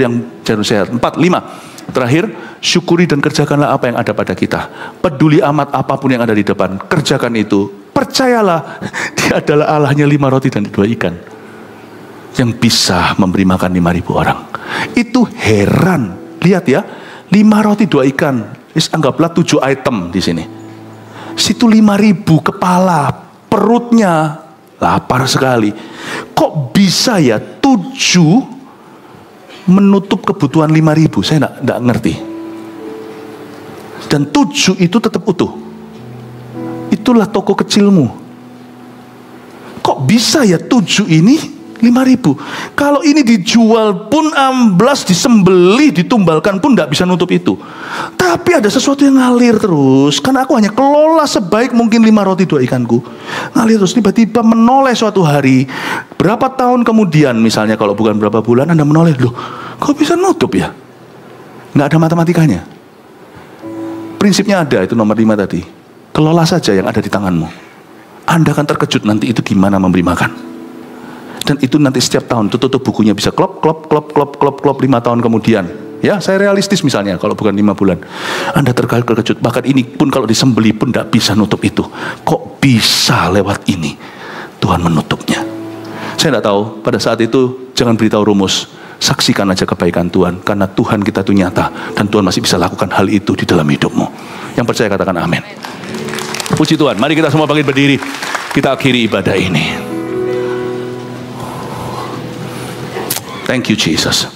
sehat. 4, 5. Terakhir, syukuri dan kerjakanlah apa yang ada pada kita. Peduli amat apapun yang ada di depan. Kerjakan itu. Percayalah, Dia adalah Allahnya 5 roti dan 2 ikan yang bisa memberi makan 5.000 orang. Itu heran. Lihat ya, 5 roti 2 ikan. Anggaplah 7 item di sini. Situ 5.000 kepala, perutnya lapar sekali. Kok bisa ya 7 menutup kebutuhan 5.000? Saya enggak ngerti. Dan 7 itu tetap utuh. Itulah toko kecilmu. Kok bisa ya 7 ini 5.000. Kalau ini dijual pun amblas, disembelih, ditumbalkan pun nggak bisa nutup itu. Tapi ada sesuatu yang ngalir terus. Karena aku hanya kelola sebaik mungkin 5 roti 2 ikanku. Ngalir terus, tiba-tiba menoleh suatu hari. Berapa tahun kemudian, misalnya kalau bukan berapa bulan, Anda menoleh, loh kok bisa nutup ya? Nggak ada matematikanya. Prinsipnya ada, itu nomor 5 tadi. Kelola saja yang ada di tanganmu. Anda akan terkejut nanti itu gimana memberi makan. Dan itu nanti setiap tahun tutup bukunya bisa klop 5 tahun kemudian. Ya, saya realistis misalnya kalau bukan 5 bulan. Anda terkejut. Bahkan ini pun kalau disembeli pun tidak bisa nutup itu. Kok bisa lewat ini Tuhan menutupnya? Saya tidak tahu. Pada saat itu jangan beritahu rumus. Saksikan aja kebaikan Tuhan. Karena Tuhan kita itu nyata. Dan Tuhan masih bisa lakukan hal itu di dalam hidupmu. Yang percaya katakan amin. Puji Tuhan. Mari kita semua bangkit berdiri. Kita akhiri ibadah ini. Thank you Jesus.